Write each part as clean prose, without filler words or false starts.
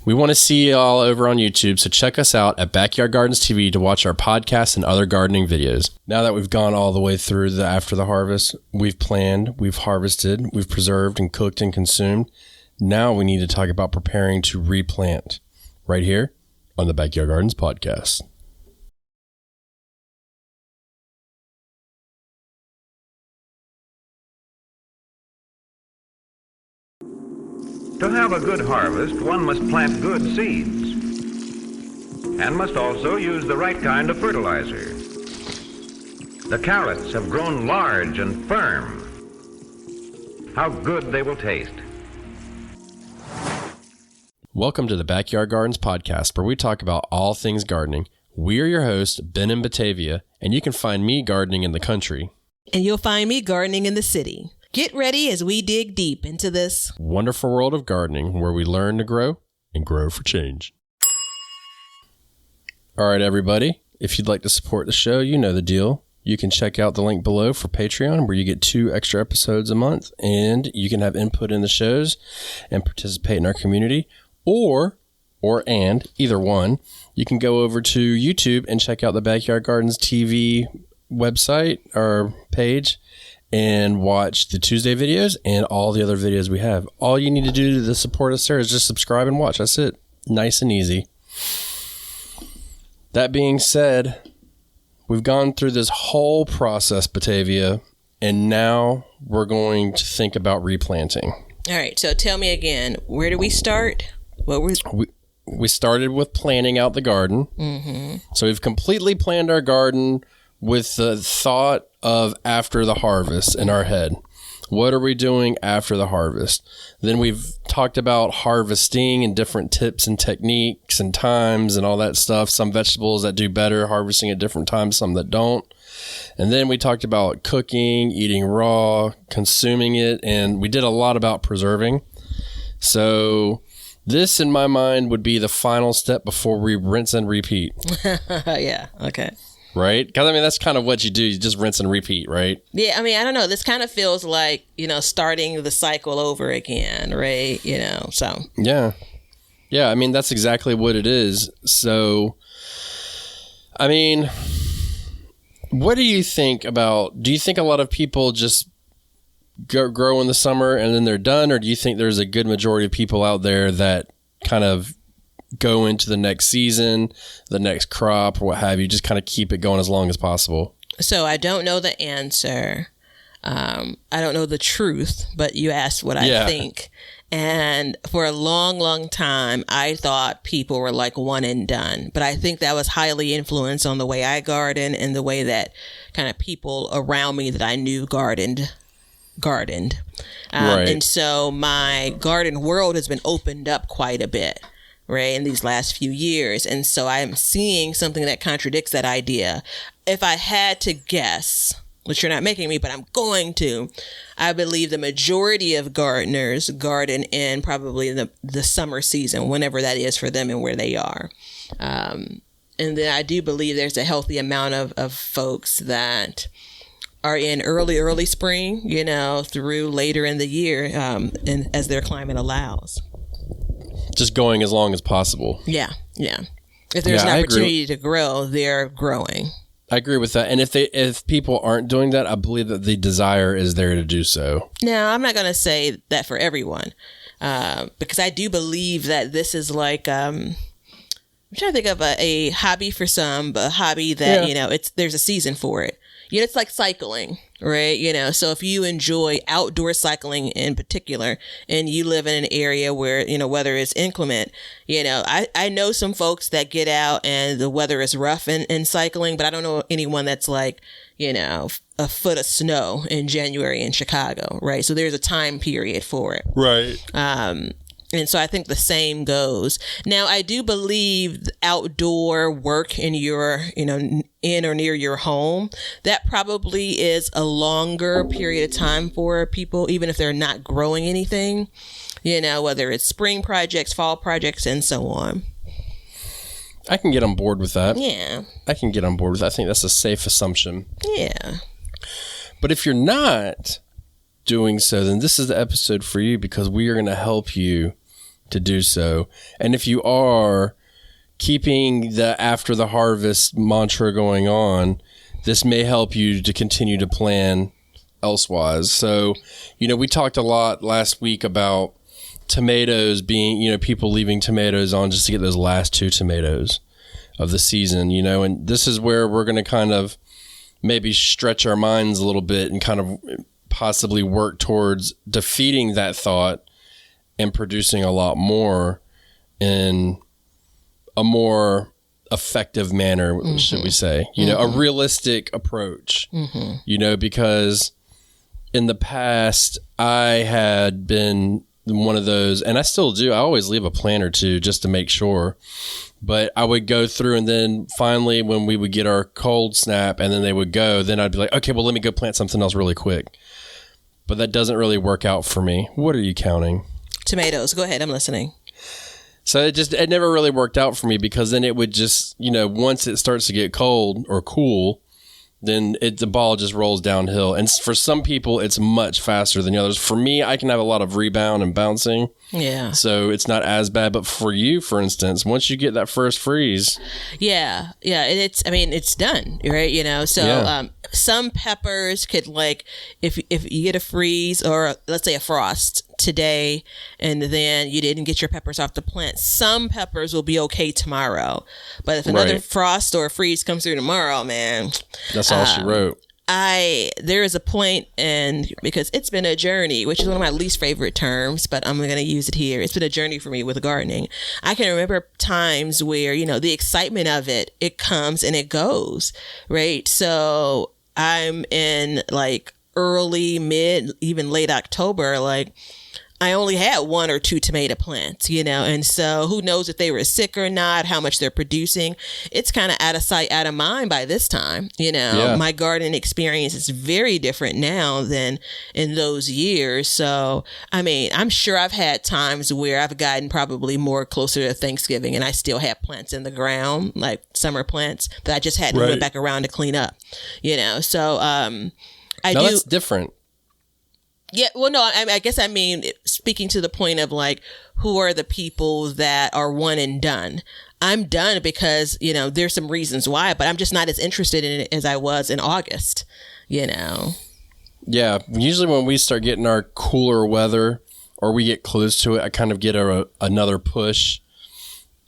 We want to see you all over on YouTube, so check us out at Backyard Gardens TV to watch our podcasts and other gardening videos. Now that we've gone all the way through the after the harvest, we've planned, we've harvested, we've preserved and cooked and consumed. Now we need to talk about preparing to replant right here on the Backyard Gardens podcast. To have a good harvest, one must plant good seeds and must also use the right kind of fertilizer. The carrots have grown large and firm. How good they will taste. Welcome to the Backyard Gardens podcast, where we talk about all things gardening. We're your hosts, Ben in Batavia, and you can find me gardening in the country. And you'll find me gardening in the city. Get ready as we dig deep into this wonderful world of gardening, where we learn to grow and grow for change. All right, everybody. If you'd like to support the show, you know the deal. You can check out the link below for Patreon, where you get 2 extra episodes a month, and you can have input in the shows and participate in our community. Or either one, you can go over to YouTube and check out the Backyard Gardens TV website or page and watch the Tuesday videos and all the other videos we have. All you need to do to support us there is just subscribe and watch. That's it. Nice and easy. That being said, we've gone through this whole process, Batavia, and now we're going to think about replanting. All right, so tell me again, where do we start? We started with planning out the garden. Mm-hmm. So we've completely planned our garden with the thought of after the harvest in our head. What are we doing after the harvest? Then we've talked about harvesting and different tips and techniques and times and all that stuff. Some vegetables that do better harvesting at different times, some that don't. And then we talked about cooking, eating raw, consuming it, and we did a lot about preserving. So this, in my mind, would be the final step before we rinse and repeat. Yeah, okay. Right? Because, I mean, that's kind of what you do. You just rinse and repeat, right? Yeah, I mean, I don't know. This kind of feels like, starting the cycle over again, right? So. Yeah. Yeah, I mean, that's exactly what it is. So, I mean, what do you think about, do you think a lot of people just grow in the summer and then they're done? Or do you think there's a good majority of people out there that kind of go into the next season, the next crop, or what have you, just kind of keep it going as long as possible? So I don't know the answer. I don't know the truth, but you asked what I think. And for a long, long time, I thought people were like one and done. But I think that was highly influenced on the way I garden and the way that kind of people around me that I knew gardened. Right. And so my garden world has been opened up quite a bit, right, in these last few years. And so I'm seeing something that contradicts that idea. If I had to guess, which you're not making me, but I'm going to, I believe the majority of gardeners garden in probably the summer season, whenever that is for them and where they are. And then I do believe there's a healthy amount of folks that are in early spring, through later in the year, and as their climate allows. Just going as long as possible. Yeah. If there's an opportunity to grow, they're growing. I agree with that. And if people aren't doing that, I believe that the desire is there to do so. Now, I'm not going to say that for everyone, because I do believe that this is like, I'm trying to think of a hobby for some, but a hobby that, there's a season for it. It's like cycling, right? So if you enjoy outdoor cycling in particular, and you live in an area where, weather is inclement, I know some folks that get out and the weather is rough in cycling, but I don't know anyone that's like, a foot of snow in January in Chicago, right? So there's a time period for it. Right. And so I think the same goes. Now, I do believe outdoor work in your, in or near your home, that probably is a longer period of time for people, even if they're not growing anything, whether it's spring projects, fall projects, and so on. I can get on board with that. Yeah. I can get on board with that. I think that's a safe assumption. Yeah. But if you're not doing so, then this is the episode for you, because we are going to help you to do so. And if you are keeping the after the harvest mantra going on, this may help you to continue to plan elsewise. So, we talked a lot last week about tomatoes being, people leaving tomatoes on just to get those last 2 tomatoes of the season, and this is where we're going to kind of maybe stretch our minds a little bit and kind of possibly work towards defeating that thought and producing a lot more in a more effective manner, should we say, a realistic approach, because in the past I had been one of those, and I still do. I always leave a plan or two just to make sure, but I would go through, and then finally when we would get our cold snap and then they would go, then I'd be like, okay, well, let me go plant something else really quick. But that doesn't really work out for me. What are you counting? Tomatoes. Go ahead. I'm listening. So it never really worked out for me, because then it would just, once it starts to get cold or cool, then the ball just rolls downhill. And for some people, it's much faster than the others. For me, I can have a lot of rebound and bouncing. Yeah. So it's not as bad. But for you, for instance, once you get that first freeze. Yeah. It's done, right? So some peppers could, like, if you get a freeze or let's say a frost today and then you didn't get your peppers off the plant, some peppers will be okay tomorrow. But if another frost or a freeze comes through tomorrow, man, that's all she wrote. There is a point, and because it's been a journey, which is one of my least favorite terms, but I'm going to use it here. It's been a journey for me with gardening. I can remember times where, the excitement of it comes and it goes, right? So I'm in like early, mid, even late October, like I only had 1 or 2 tomato plants, and so who knows if they were sick or not, how much they're producing. It's kind of out of sight, out of mind by this time. My garden experience is very different now than in those years. So, I'm sure I've had times where I've gotten probably more closer to Thanksgiving and I still have plants in the ground, like summer plants that I just hadn't went back around to clean up, So, that's different. Yeah, well, no, I guess speaking to the point of like, who are the people that are one and done? I'm done because, there's some reasons why, but I'm just not as interested in it as I was in August, Yeah, usually when we start getting our cooler weather or we get close to it, I kind of get another push.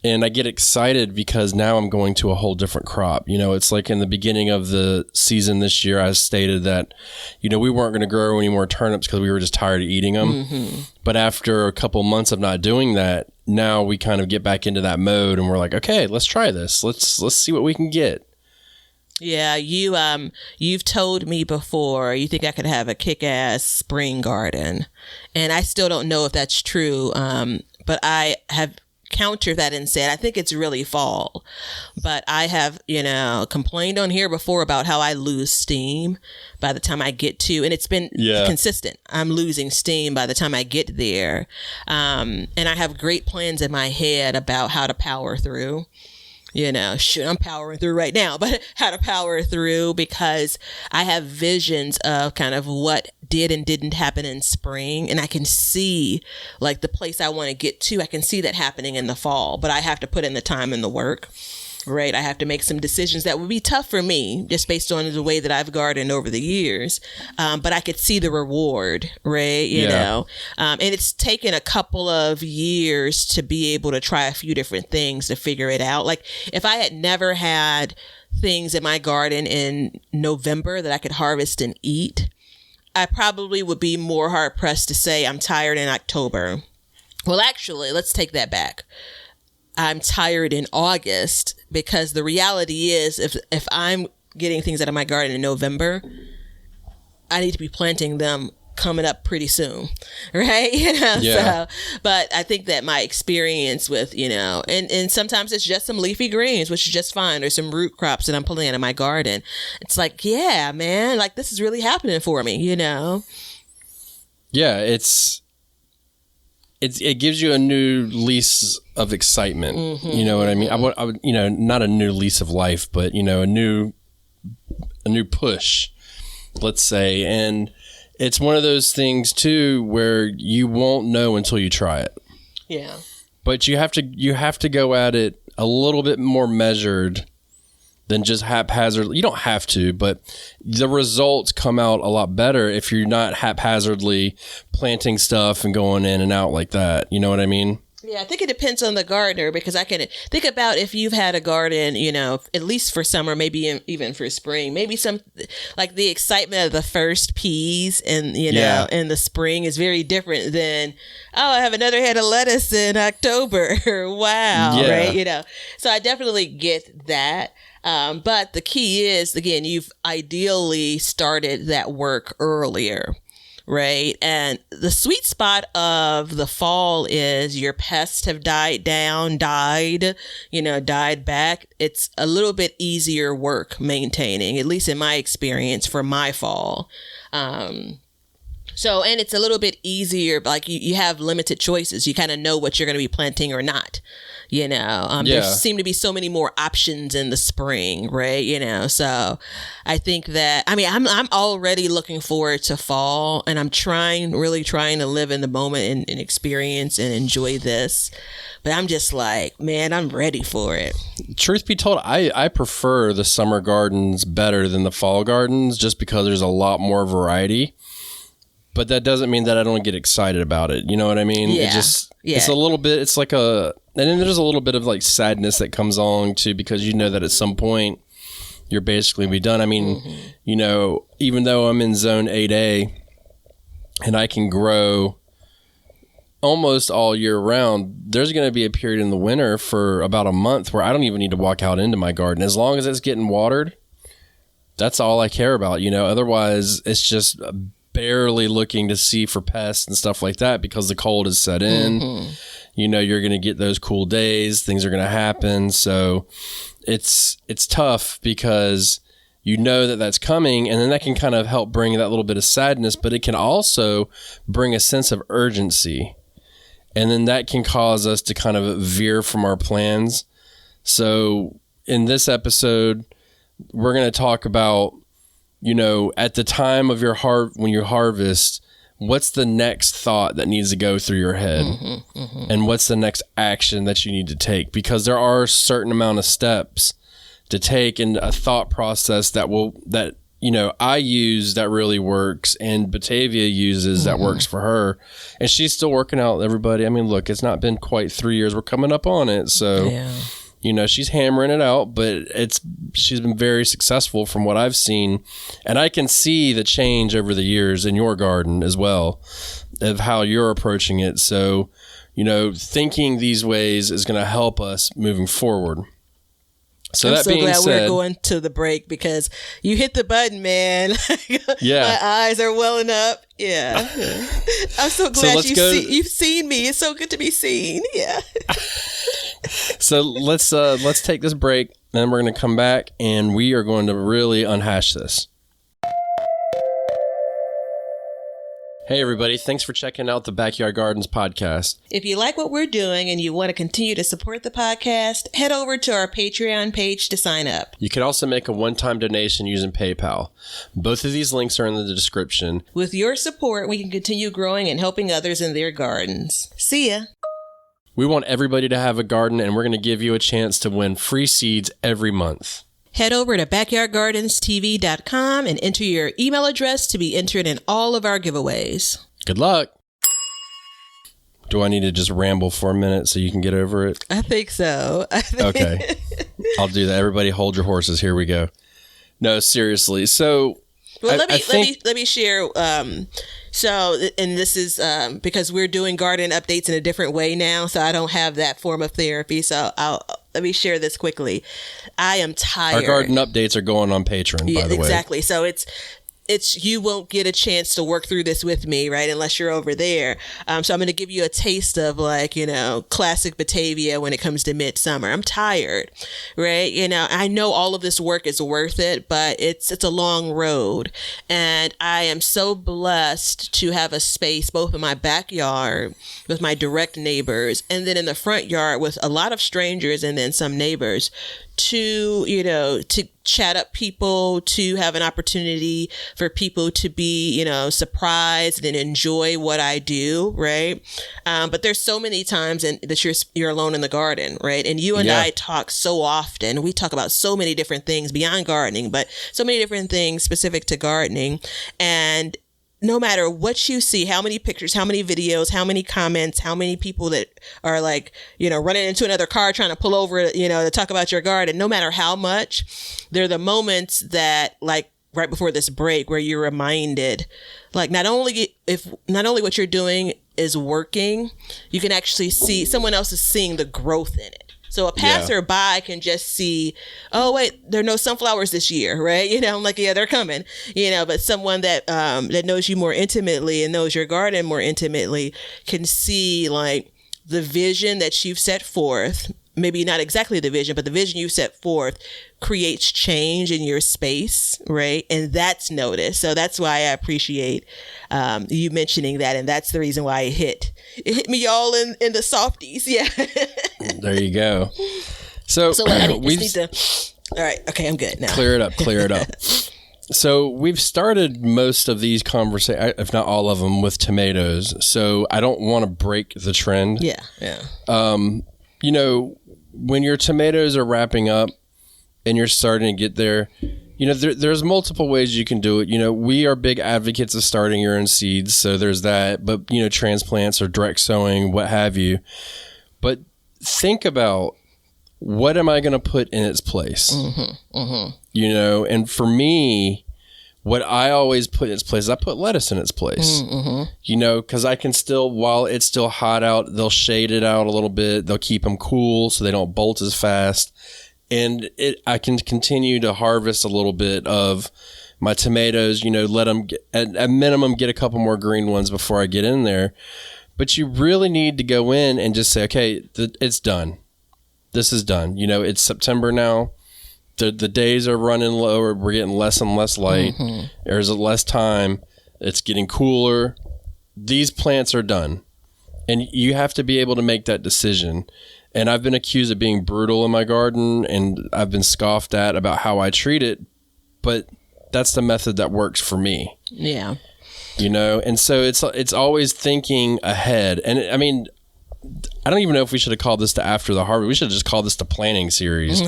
And I get excited because now I'm going to a whole different crop. It's like in the beginning of the season this year, I stated that, we weren't going to grow any more turnips because we were just tired of eating them. Mm-hmm. But after a couple months of not doing that, now we kind of get back into that mode and we're like, okay, let's try this. Let's see what we can get. Yeah, you've told me before you think I could have a kick-ass spring garden. And I still don't know if that's true. But I have counter that and said, I think it's really fall. But I have, complained on here before about how I lose steam by the time I get to, and it's been consistent. I'm losing steam by the time I get there. And I have great plans in my head about how to power through. I'm powering through right now, but how to power through, because I have visions of kind of what did and didn't happen in spring. And I can see like the place I want to get to. I can see that happening in the fall, but I have to put in the time and the work. Right. I have to make some decisions that would be tough for me just based on the way that I've gardened over the years. But I could see the reward. Right. You know, and it's taken a couple of years to be able to try a few different things to figure it out. Like if I had never had things in my garden in November that I could harvest and eat, I probably would be more hard pressed to say I'm tired in October. Well, actually, let's take that back. I'm tired in August because the reality is if I'm getting things out of my garden in November, I need to be planting them coming up pretty soon. Right. So, but I think that my experience with, and sometimes it's just some leafy greens, which is just fine, or some root crops that I'm pulling out of my garden. It's like, yeah, man, like this is really happening for me, Yeah, it gives you a new lease of excitement. Mm-hmm. You know what I mean? I would, not a new lease of life, but a new push, let's say. And it's one of those things too where you won't know until you try it. Yeah. But you have to go at it a little bit more measured than just haphazard. You don't have to, but the results come out a lot better if you're not haphazardly planting stuff and going in and out like that. You know what I mean? Yeah, I think it depends on the gardener, because I can think about if you've had a garden, you know, at least for summer, maybe even for spring, maybe some like the excitement of the first peas and, you know, in the spring is very different than, oh, I have another head of lettuce in October. Wow. Yeah. Right. You know, so I definitely get that. But the key is, again, you've ideally started that work earlier. Right. And the sweet spot of the fall is your pests have died back. It's a little bit easier work maintaining, at least in my experience for my fall. So, and it's a little bit easier, like you have limited choices. You kind of know what you're going to be planting or not. You know, there seem to be so many more options in the spring, right? You know, so I think that, I mean, I'm already looking forward to fall, and I'm really trying to live in the moment and experience and enjoy this. But I'm just like, man, I'm ready for it. Truth be told, I prefer the summer gardens better than the fall gardens, just because there's a lot more variety. But that doesn't mean that I don't get excited about it. You know what I mean? Yeah. It's a little bit, it's like and then there's a little bit of like sadness that comes along too, because you know that at some point you're basically be done. I mean, you know, even though I'm in zone 8A and I can grow almost all year round, there's going to be a period in the winter for about a month where I don't even need to walk out into my garden. As long as it's getting watered, that's all I care about. You know, otherwise it's just barely looking to see for pests and stuff like that, because the cold is set in. You know, you're going to get those cool days, things are going to happen. So it's tough, because you know that that's coming, and then that can kind of help bring that little bit of sadness, but it can also bring a sense of urgency. And then that can cause us to kind of veer from our plans. So in this episode, we're going to talk about, you know, at the time of your when you harvest, what's the next thought that needs to go through your head, and what's the next action that you need to take, because there are a certain amount of steps to take and a thought process that you know, I use that really works, and Batavia uses that works for her, and she's still working out. Everybody, I mean, look, it's not been quite 3 years. We're coming up on it, so you know, she's hammering it out, but she's been very successful from what I've seen. And I can see the change over the years in your garden as well, of how you're approaching it. So, you know, thinking these ways is going to help us moving forward. So I'm so glad we're going to the break, because you hit the button, man. My eyes are welling up. Yeah. I'm so glad you've seen me. It's so good to be seen. Yeah. So let's take this break, and then we're going to come back, and we are going to really unhash this. Hey everybody, thanks for checking out the Backyard Gardens podcast. If you like what we're doing and you want to continue to support the podcast, head over to our Patreon page to sign up. You can also make a one-time donation using PayPal. Both of these links are in the description. With your support, we can continue growing and helping others in their gardens. See ya! We want everybody to have a garden, and we're going to give you a chance to win free seeds every month. Head over to backyardgardenstv.com and enter your email address to be entered in all of our giveaways. Good luck. Do I need to just ramble for a minute so you can get over it? I think so. Okay. I'll do that. Everybody hold your horses. Here we go. No, seriously. So, well, let me share. So, and this is because we're doing garden updates in a different way now, so I don't have that form of therapy. So let me share this quickly. I am tired. Our garden updates are going on Patreon, by the way. Exactly. So it's you won't get a chance to work through this with me, right? Unless you're over there. So I'm going to give you a taste of, like, you know, classic Batavia when it comes to midsummer. I'm tired, right? You know, I know all of this work is worth it, but it's a long road. And I am so blessed to have a space both in my backyard with my direct neighbors, and then in the front yard with a lot of strangers and then some neighbors, to, you know, to chat up people, to have an opportunity for people to be, you know, surprised and enjoy what I do, right? But there's so many times that you're alone in the garden, right? And you and I talk so often. We talk about so many different things beyond gardening, but so many different things specific to gardening. And no matter what you see, how many pictures, how many videos, how many comments, how many people that are like, you know, running into another car trying to pull over, you know, to talk about your garden, no matter how much, there are the moments that, like right before this break, where you're reminded, like, not only what you're doing is working, you can actually see someone else is seeing the growth in it. So a passerby can just see, oh, wait, there are no sunflowers this year, right? You know, I'm like, yeah, they're coming, you know, but someone that knows you more intimately and knows your garden more intimately can see like the vision that you've set forth. Maybe not exactly the vision, but the vision you set forth creates change in your space, right? And that's noticed. So that's why I appreciate you mentioning that. And that's the reason why it hit me all in the softies. Yeah. There you go. So I need to, all right. Okay, I'm good now. Clear it up. So we've started most of these conversations, if not all of them, with tomatoes. So I don't want to break the trend. Yeah. You know, when your tomatoes are wrapping up and you're starting to get there, you know, there's multiple ways you can do it. You know, we are big advocates of starting your own seeds. So there's that. But, you know, transplants or direct sowing, what have you. But think about, what am I going to put in its place? You know, and for me, what I always put in its place is I put lettuce in its place, you know, because I can still, while it's still hot out, they'll shade it out a little bit. They'll keep them cool so they don't bolt as fast. And I can continue to harvest a little bit of my tomatoes, you know, let them at minimum get a couple more green ones before I get in there. But you really need to go in and just say, okay, it's done. This is done. You know, it's September now. The days are running lower. We're getting less and less light. There's less time. It's getting cooler. These plants are done. And you have to be able to make that decision. And I've been accused of being brutal in my garden, and I've been scoffed at about how I treat it. But that's the method that works for me. Yeah. You know, and so it's always thinking ahead. And I mean, I don't even know if we should have called this the After the Harvest. We should have just called this the planning series,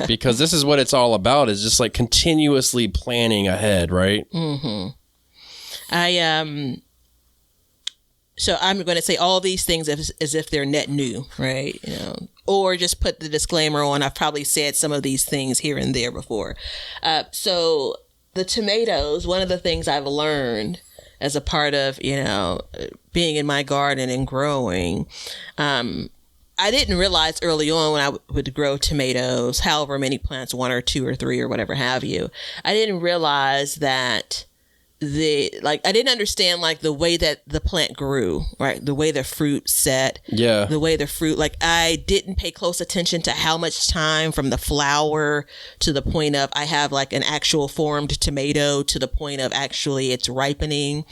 because this is what it's all about, is just like continuously planning ahead, right? So I'm going to say all these things as if they're net new, right? You know, or just put the disclaimer on. I've probably said some of these things here and there before. So the tomatoes, one of the things I've learned as a part of, you know, being in my garden and growing, I didn't realize early on when I would grow tomatoes, however many plants, 1 or 2 or 3 or whatever have you, I didn't realize that I didn't understand like the way that the plant grew, right? The way the fruit set, the way the fruit, like I didn't pay close attention to how much time from the flower to the point of I have like an actual formed tomato to the point of actually it's ripening.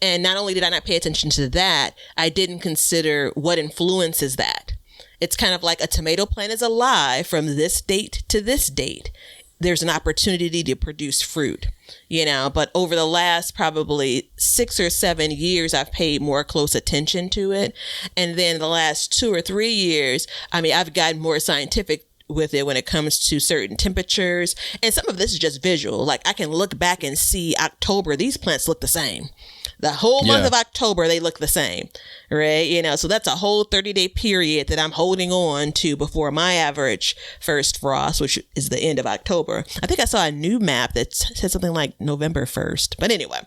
And not only did I not pay attention to that, I didn't consider what influences that. It's kind of like a tomato plant is alive from this date to this date. There's an opportunity to produce fruit, you know, but over the last probably 6 or 7 years, I've paid more close attention to it. And then the last 2 or 3 years, I mean, I've gotten more scientific with it when it comes to certain temperatures. And some of this is just visual. Like I can look back and see October, these plants look the same. The whole month of October, they look the same, right? You know, so that's a whole 30-day period that I'm holding on to before my average first frost, which is the end of October. I think I saw a new map that said something like November 1st. But anyway,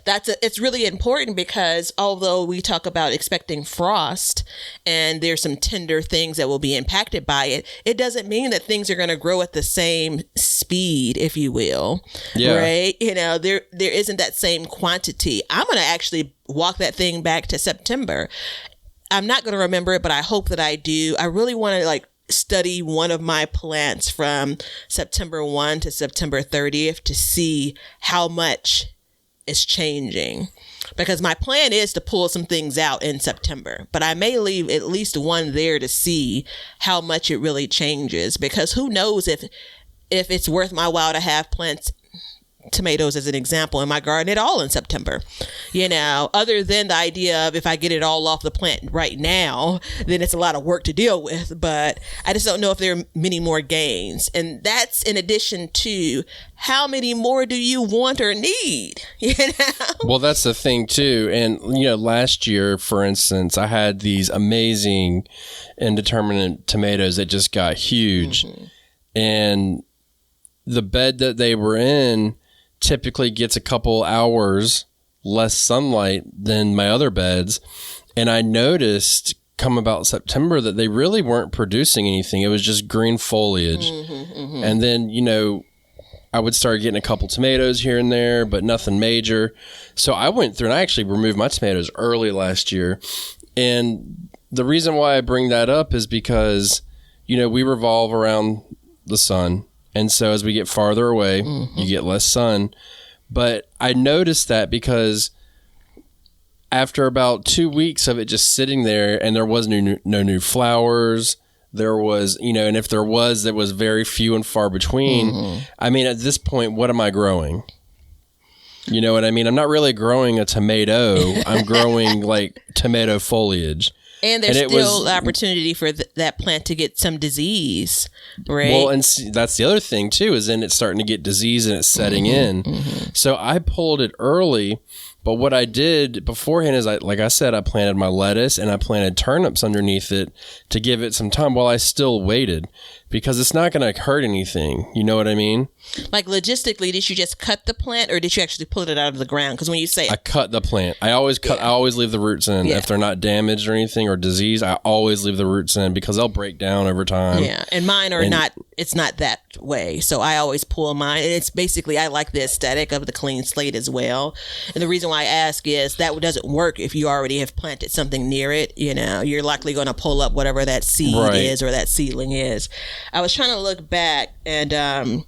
it's really important because although we talk about expecting frost and there's some tender things that will be impacted by it, it doesn't mean that things are going to grow at the same speed, if you will, right? You know, there isn't that same quantity. I'm going to actually walk that thing back to September. I'm not going to remember it, but I hope that I do. I really want to like study one of my plants from September 1 to September 30th to see how much is changing. Because my plan is to pull some things out in September, but I may leave at least one there to see how much it really changes. Because who knows if it's worth my while to have plants, tomatoes as an example, in my garden at all in September, other than the idea of if I get it all off the plant right now, then it's a lot of work to deal with. But I just don't know if there are many more gains. And that's in addition to how many more do you want or need? Well, that's the thing too. And, last year, for instance, I had these amazing indeterminate tomatoes that just got huge. Mm-hmm. And the bed that they were in typically gets a couple hours less sunlight than my other beds. And I noticed come about September that they really weren't producing anything. It was just green foliage. Mm-hmm, mm-hmm. And then, I would start getting a couple tomatoes here and there, but nothing major. So I went through and I actually removed my tomatoes early last year. And the reason why I bring that up is because, we revolve around the sun. And so as we get farther away, mm-hmm. you get less sun. But I noticed that because after about 2 weeks of it just sitting there and there was no new flowers, there was, and if there was very few and far between. Mm-hmm. I mean, at this point, what am I growing? You know what I mean? I'm not really growing a tomato. I'm growing like tomato foliage. And there's still opportunity for that plant to get some disease, right? Well, and that's the other thing too, is then it's starting to get disease and it's setting in. Mm-hmm. So I pulled it early, but what I did beforehand is, like I said, I planted my lettuce and I planted turnips underneath it to give it some time while I still waited, because it's not going to hurt anything. You know what I mean? Like logistically, did you just cut the plant or did you actually pull it out of the ground? Because when you say I cut the plant, I always cut. Yeah. I always leave the roots in. Yeah. If they're not damaged or anything or diseased, I always leave the roots in because they'll break down over time. Yeah, and mine are not. It's not that way. So I always pull mine, and it's basically I like the aesthetic of the clean slate as well. And the reason why I ask is that doesn't work if you already have planted something near it. You're likely going to pull up whatever that seed is or that seedling is. I was trying to look back, and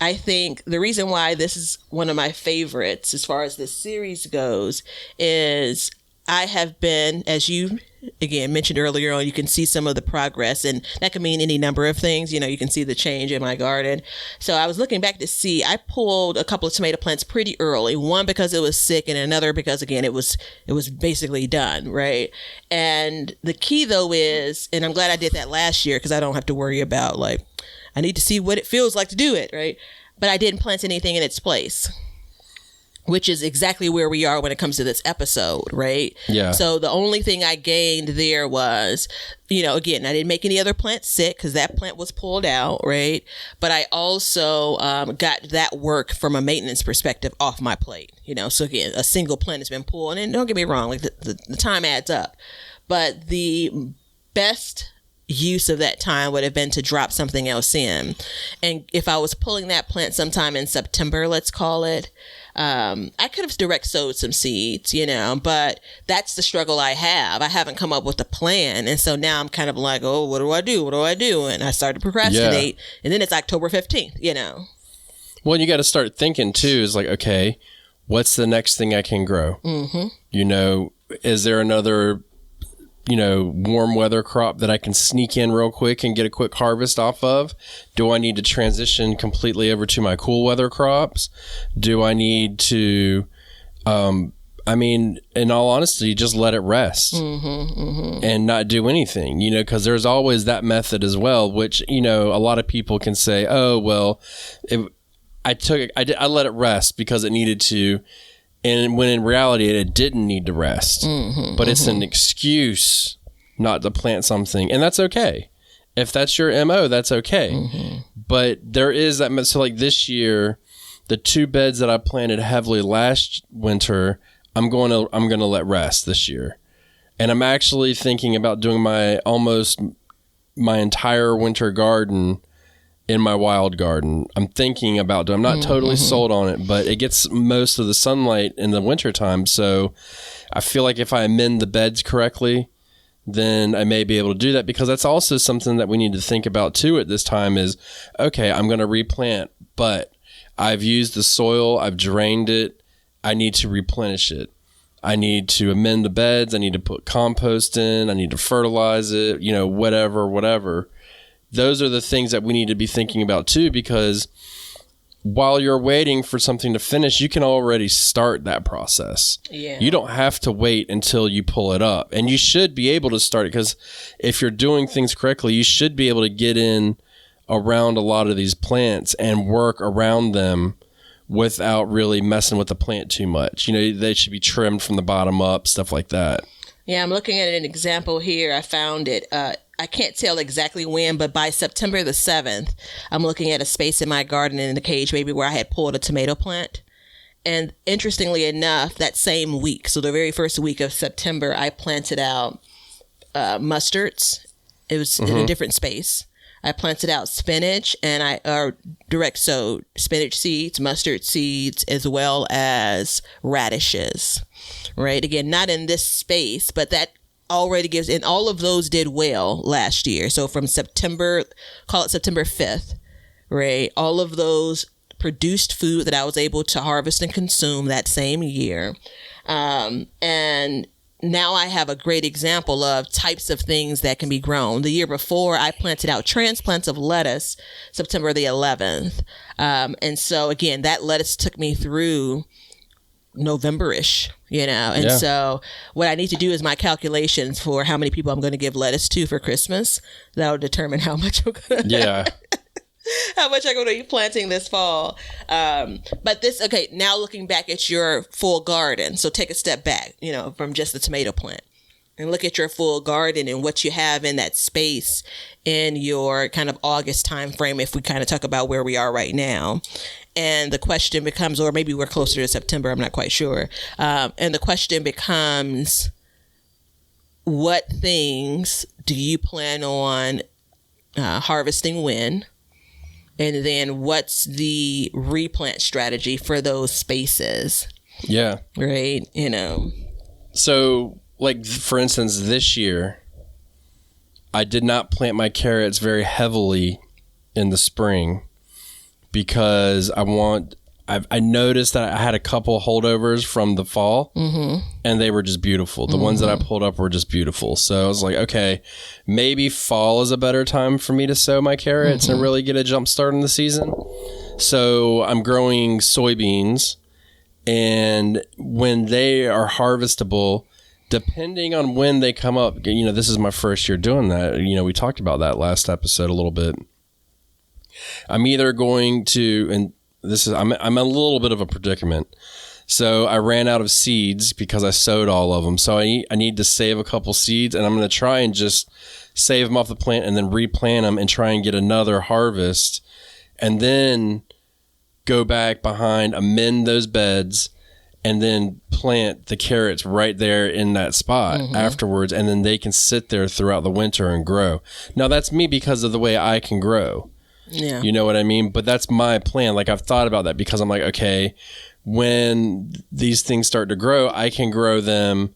I think the reason why this is one of my favorites as far as this series goes is I have been, as you again mentioned earlier on, you can see some of the progress, and that can mean any number of things. You can see the change in my garden. So I was looking back to see, I pulled a couple of tomato plants pretty early, one because it was sick and another because again, it was basically done. Right. And the key though is, and I'm glad I did that last year because I don't have to worry about I need to see what it feels like to do it. Right. But I didn't plant anything in its place, which is exactly where we are when it comes to this episode, right? Yeah. So the only thing I gained there was, again, I didn't make any other plants sick because that plant was pulled out, right? But I also got that work from a maintenance perspective off my plate, So again, a single plant has been pulled, and don't get me wrong, the time adds up. But the best use of that time would have been to drop something else in. And if I was pulling that plant sometime in September, let's call it, I could have direct sowed some seeds, but that's the struggle I have. I haven't come up with a plan. And so now I'm kind of like, oh, what do I do? What do I do? And I started to procrastinate. Yeah. And then it's October 15th, Well, you got to start thinking too, is like, okay, what's the next thing I can grow? Mm-hmm. Is there another warm weather crop that I can sneak in real quick and get a quick harvest off of? Do I need to transition completely over to my cool weather crops? Do I need to, in all honesty, just let it rest and not do anything, because there's always that method as well, which, a lot of people can say, oh, well, I let it rest because it needed to. And when in reality, it didn't need to rest. But it's an excuse not to plant something. And that's okay. If that's your MO, that's okay. But there is that. So like this year, the 2 beds that I planted heavily last winter, I'm going to let rest this year. And I'm actually thinking about doing my entire winter garden in my wild garden. I'm thinking about doing. I'm not totally sold on it, but it gets most of the sunlight in the wintertime. So I feel like if I amend the beds correctly, then I may be able to do that, because that's also something that we need to think about too at this time is, okay, I'm going to replant, but I've used the soil, I've drained it, I need to replenish it. I need to amend the beds. I need to put compost in. I need to fertilize it, whatever. Those are the things that we need to be thinking about too, because while you're waiting for something to finish, you can already start that process. Yeah. You don't have to wait until you pull it up. And you should be able to start it, because if you're doing things correctly, you should be able to get in around a lot of these plants and work around them without really messing with the plant too much. They should be trimmed from the bottom up, stuff like that. Yeah, I'm looking at an example here. I found it. I can't tell exactly when, but by September the 7th, I'm looking at a space in my garden in the cage, maybe where I had pulled a tomato plant. And interestingly enough, that same week, so the very first week of September, I planted out mustards. It was in a different space. I planted out spinach, and I direct sowed spinach seeds, mustard seeds, as well as radishes, right? Again, not in this space, but that already gives, and all of those did well last year. So from September, call it September 5th, right? All of those produced food that I was able to harvest and consume that same year. And now I have a great example of types of things that can be grown. The year before, I planted out transplants of lettuce September the 11th. And so, again, that lettuce took me through November-ish, And so what I need to do is my calculations for how many people I'm going to give lettuce to for Christmas. That'll determine how much I'm going to how much I'm going to be planting this fall. But now looking back at your full garden. So take a step back, from just the tomato plant, and look at your full garden and what you have in that space in your kind of August time frame, if we kind of talk about where we are right now. And the question becomes, or maybe we're closer to September, I'm not quite sure. And the question becomes, what things do you plan on harvesting when? And then what's the replant strategy for those spaces? Yeah. Right. So, like, for instance, this year, I did not plant my carrots very heavily in the spring, because I noticed that I had a couple holdovers from the fall, and they were just beautiful. The ones that I pulled up were just beautiful. So I was like, okay, maybe fall is a better time for me to sow my carrots and really get a jump start in the season. So I'm growing soybeans, and when they are harvestable, depending on when they come up, this is my first year doing that. We talked about that last episode a little bit. I'm either going to, and I'm a little bit of a predicament. So I ran out of seeds because I sowed all of them. So I need to save a couple seeds, and I'm going to try and just save them off the plant and then replant them and try and get another harvest, and then go back behind, amend those beds, and then plant the carrots right there in that spot afterwards. And then they can sit there throughout the winter and grow. Now that's me because of the way I can grow. Yeah. You know what I mean? But that's my plan. Like, I've thought about that, because I'm like, okay, when these things start to grow, I can grow them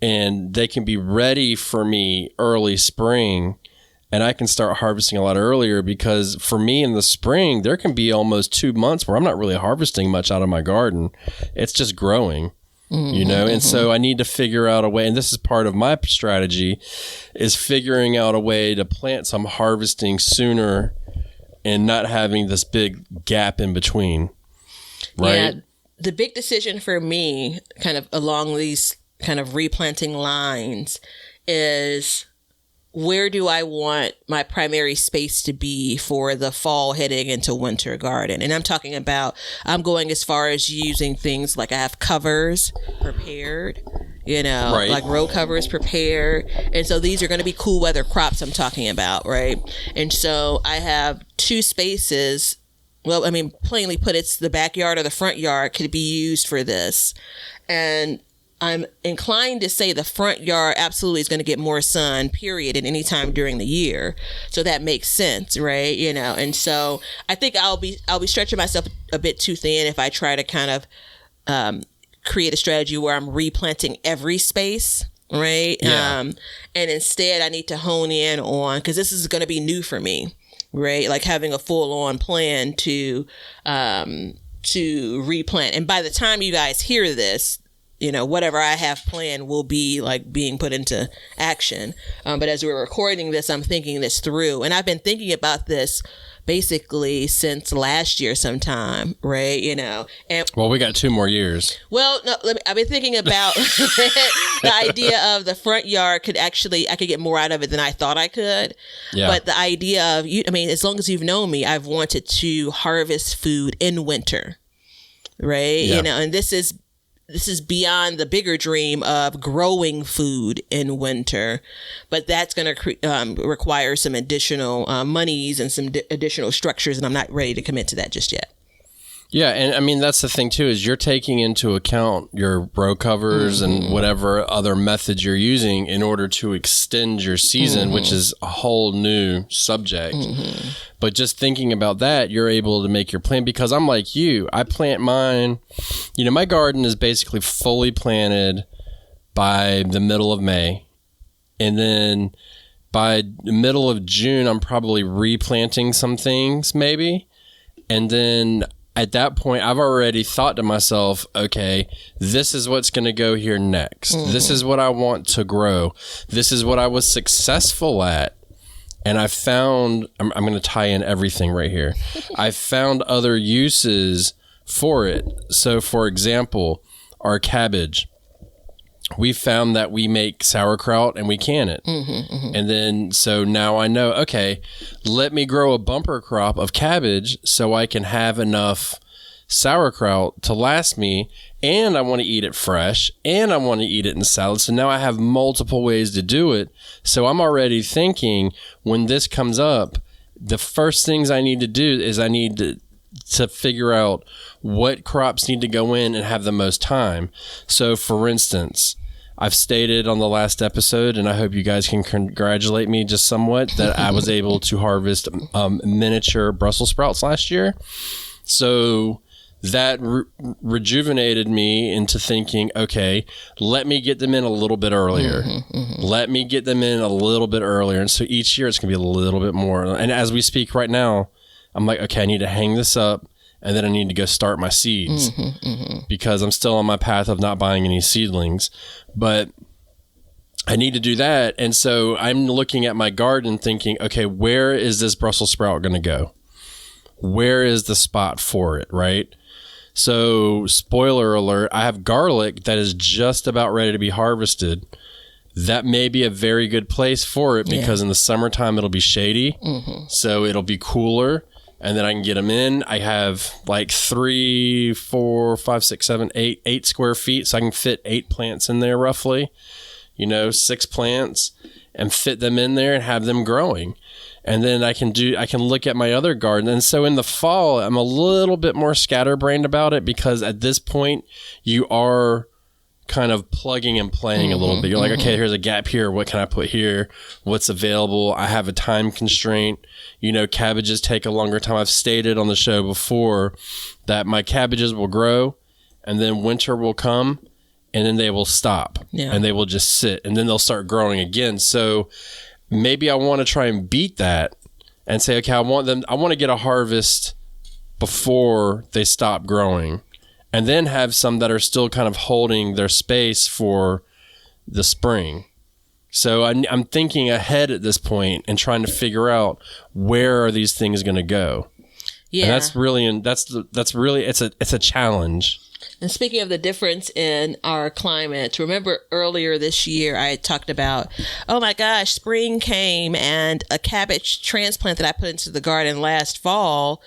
and they can be ready for me early spring, and I can start harvesting a lot earlier, because for me in the spring, there can be almost 2 months where I'm not really harvesting much out of my garden. It's just growing. And so I need to figure out a way, and this is part of my strategy, is figuring out a way to plant some harvesting sooner and not having this big gap in between, right? Yeah, the big decision for me, kind of along these kind of replanting lines, is where do I want my primary space to be for the fall heading into winter garden? And I'm talking about, I'm going as far as using things like I have covers prepared, right, like row covers prepared. And so these are going to be cool weather crops I'm talking about, right? And so I have two spaces. Well, I mean, plainly put, it's the backyard or the front yard could be used for this. And I'm inclined to say the front yard absolutely is going to get more sun, period, at any time during the year. So that makes sense, right? And so I think I'll be stretching myself a bit too thin if I try to kind of create a strategy where I'm replanting every space, right? Yeah. And instead I need to hone in on, because this is going to be new for me, right? Like having a full-on plan to to replant. And by the time you guys hear this, whatever I have planned will be like being put into action. But as we're recording this, I'm thinking this through. And I've been thinking about this basically since last year sometime, right? And well, we got 2 more years. Well, no, I've been thinking about the idea of the front yard I could get more out of it than I thought I could. Yeah. But the idea of, as long as you've known me, I've wanted to harvest food in winter, right? Yeah. And this is beyond the bigger dream of growing food in winter, but that's going to require some additional monies and some additional structures, and I'm not ready to commit to that just yet. Yeah, and that's the thing too, is you're taking into account your row covers and whatever other methods you're using in order to extend your season, which is a whole new subject. But just thinking about that, you're able to make your plan, because I'm like you. I plant mine, my garden is basically fully planted by the middle of May. And then by the middle of June, I'm probably replanting some things maybe. And then at that point, I've already thought to myself, okay, this is what's going to go here next. This is what I want to grow. This is what I was successful at. And I found, I'm going to tie in everything right here. I found other uses for it. So, for example, our cabbage. We found that we make sauerkraut and we can it. And then, so now I know, okay, let me grow a bumper crop of cabbage so I can have enough sauerkraut to last me. And I want to eat it fresh, and I want to eat it in salad. So now I have multiple ways to do it. So I'm already thinking, when this comes up, the first things I need to do is I need to figure out what crops need to go in and have the most time. So, for instance, I've stated on the last episode, and I hope you guys can congratulate me just somewhat, that I was able to harvest miniature Brussels sprouts last year. So that rejuvenated me into thinking, okay, let me get them in a little bit earlier. Let me get them in a little bit earlier. And so each year it's going to be a little bit more. And as we speak right now, I'm like, okay, I need to hang this up, and then I need to go start my seeds because I'm still on my path of not buying any seedlings. But I need to do that. And so I'm looking at my garden thinking, okay, where is this Brussels sprout going to go? Where is the spot for it, right? So, spoiler alert, I have garlic that is just about ready to be harvested. That may be a very good place for it because in the summertime it'll be shady. So it'll be cooler, and then I can get them in. I have like 3, 4, 5, 6, 7, 8 square feet. So I can fit 8 plants in there roughly, 6 plants, and fit them in there and have them growing. And then I can look at my other garden. And so in the fall, I'm a little bit more scatterbrained about it, because at this point you are kind of plugging and playing a little bit. You're like, okay, here's a gap here. What can I put here? What's available? I have a time constraint. Cabbages take a longer time. I've stated on the show before that my cabbages will grow, and then winter will come, and then they will stop and they will just sit, and then they'll start growing again. So maybe I want to try and beat that and say, okay, I want to get a harvest before they stop growing, and then have some that are still kind of holding their space for the spring. So I'm thinking ahead at this point and trying to figure out, where are these things going to go? Yeah. And that's really it's a challenge. And speaking of the difference in our climate, remember earlier this year I had talked about, oh my gosh, spring came, and a cabbage transplant that I put into the garden last fall,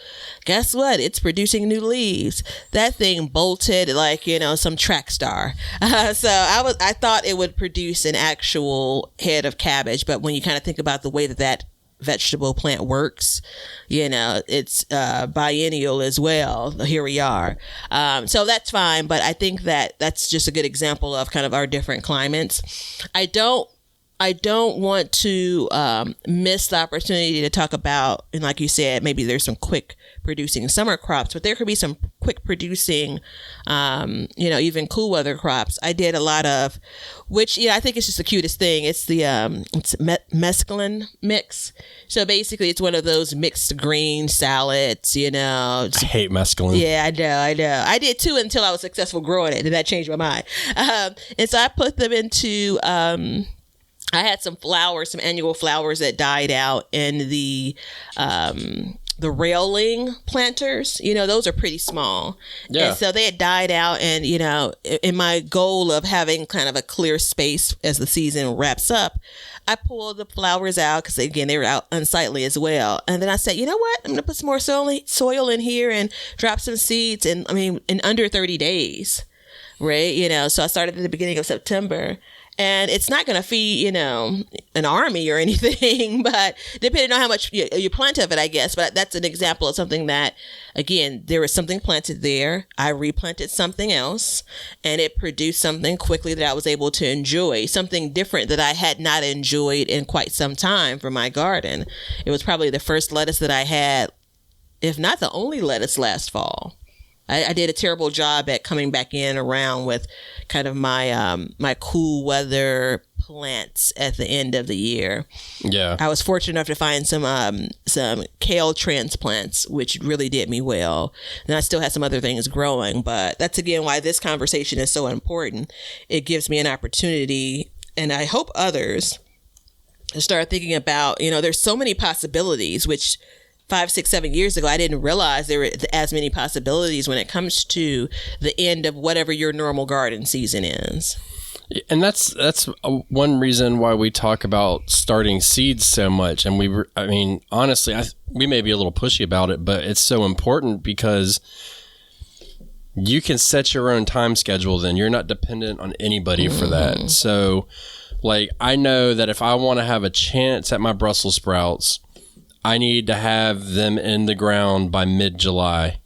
guess what? It's producing new leaves. That thing bolted like, some track star. So I thought it would produce an actual head of cabbage, but when you kind of think about the way that vegetable plant works, it's biennial as well. Here we are. So that's fine, but I think that that's just a good example of kind of our different climates. I don't I don't want to miss the opportunity to talk about, and like you said, maybe there's some quick producing summer crops, but there could be some quick producing, even cool weather crops. I did a lot of, which, I think it's just the cutest thing. It's the mesclun mix. So basically it's one of those mixed green salads, I hate mesclun. Yeah, I know. I did too until I was successful growing it, and that changed my mind. And so I put them into, I had some annual flowers that died out in the railing planters. Those are pretty small. Yeah. And so they had died out, and, in my goal of having kind of a clear space as the season wraps up, I pulled the flowers out because, again, they were out unsightly as well. And then I said, you know what? I'm going to put some more soil in here and drop some seeds in under 30 days, right? So I started at the beginning of September. And it's not going to feed, an army or anything, but depending on how much you plant of it, I guess. But that's an example of something that, again, there was something planted there. I replanted something else, and it produced something quickly that I was able to enjoy, something different that I had not enjoyed in quite some time for my garden. It was probably the first lettuce that I had, if not the only lettuce, last fall. I did a terrible job at coming back in around with kind of my my cool weather plants at the end of the year. Yeah, I was fortunate enough to find some kale transplants, which really did me well. And I still had some other things growing, but that's again why this conversation is so important. It gives me an opportunity, and I hope others start thinking about, there's so many possibilities, which 5, 6, 7 years ago, I didn't realize there were as many possibilities when it comes to the end of whatever your normal garden season is. And that's one reason why we talk about starting seeds so much. And honestly, we may be a little pushy about it, but it's so important because you can set your own time schedule. Then you're not dependent on anybody for that. So, I know that if I want to have a chance at my Brussels sprouts, I need to have them in the ground by mid-July.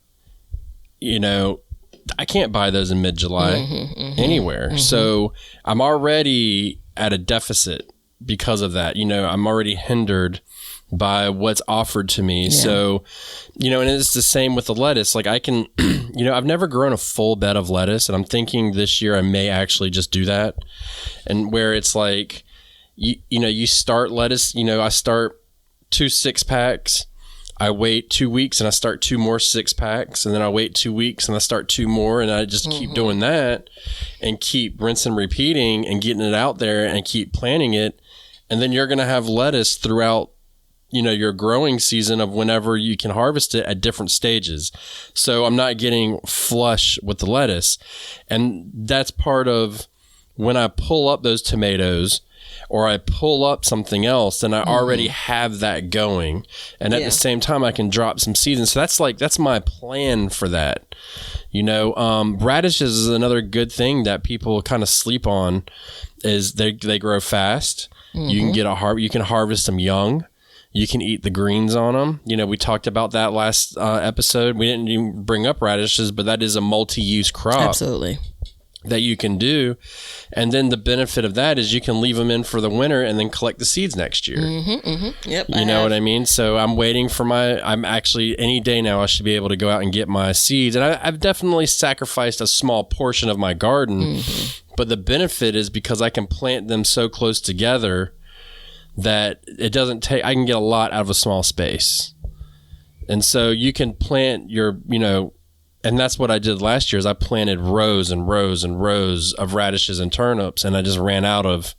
I can't buy those in mid-July anywhere. Mm-hmm. So I'm already at a deficit because of that. I'm already hindered by what's offered to me. Yeah. So, and it's the same with the lettuce. I can, I've never grown a full bed of lettuce, and I'm thinking this year I may actually just do that. And where it's you start lettuce, I start 2 6-packs. I wait 2 weeks and I start 2 more 6-packs, and then I wait 2 weeks and I start 2 more, and I just keep doing that and keep rinsing and repeating and getting it out there and keep planting it. And then you're going to have lettuce throughout, your growing season of whenever you can harvest it at different stages. So I'm not getting flush with the lettuce. And that's part of when I pull up those tomatoes or I pull up something else, and I already have that going. And at the same time, I can drop some seeds. And so that's my plan for that. Radishes is another good thing that people kind of sleep on, is they grow fast. You can get you can harvest them young. You can eat the greens on them. We talked about that last episode. We didn't even bring up radishes, but that is a multi-use crop. Absolutely. That you can do. And then the benefit of that is you can leave them in for the winter and then collect the seeds next year. Yep. You know what I mean? So I'm waiting for I'm actually, any day now, I should be able to go out and get my seeds. And I've definitely sacrificed a small portion of my garden, but the benefit is because I can plant them so close together that it doesn't take, I can get a lot out of a small space. And so you can plant your, and that's what I did last year, is I planted rows and rows and rows of radishes and turnips, and I just ran out of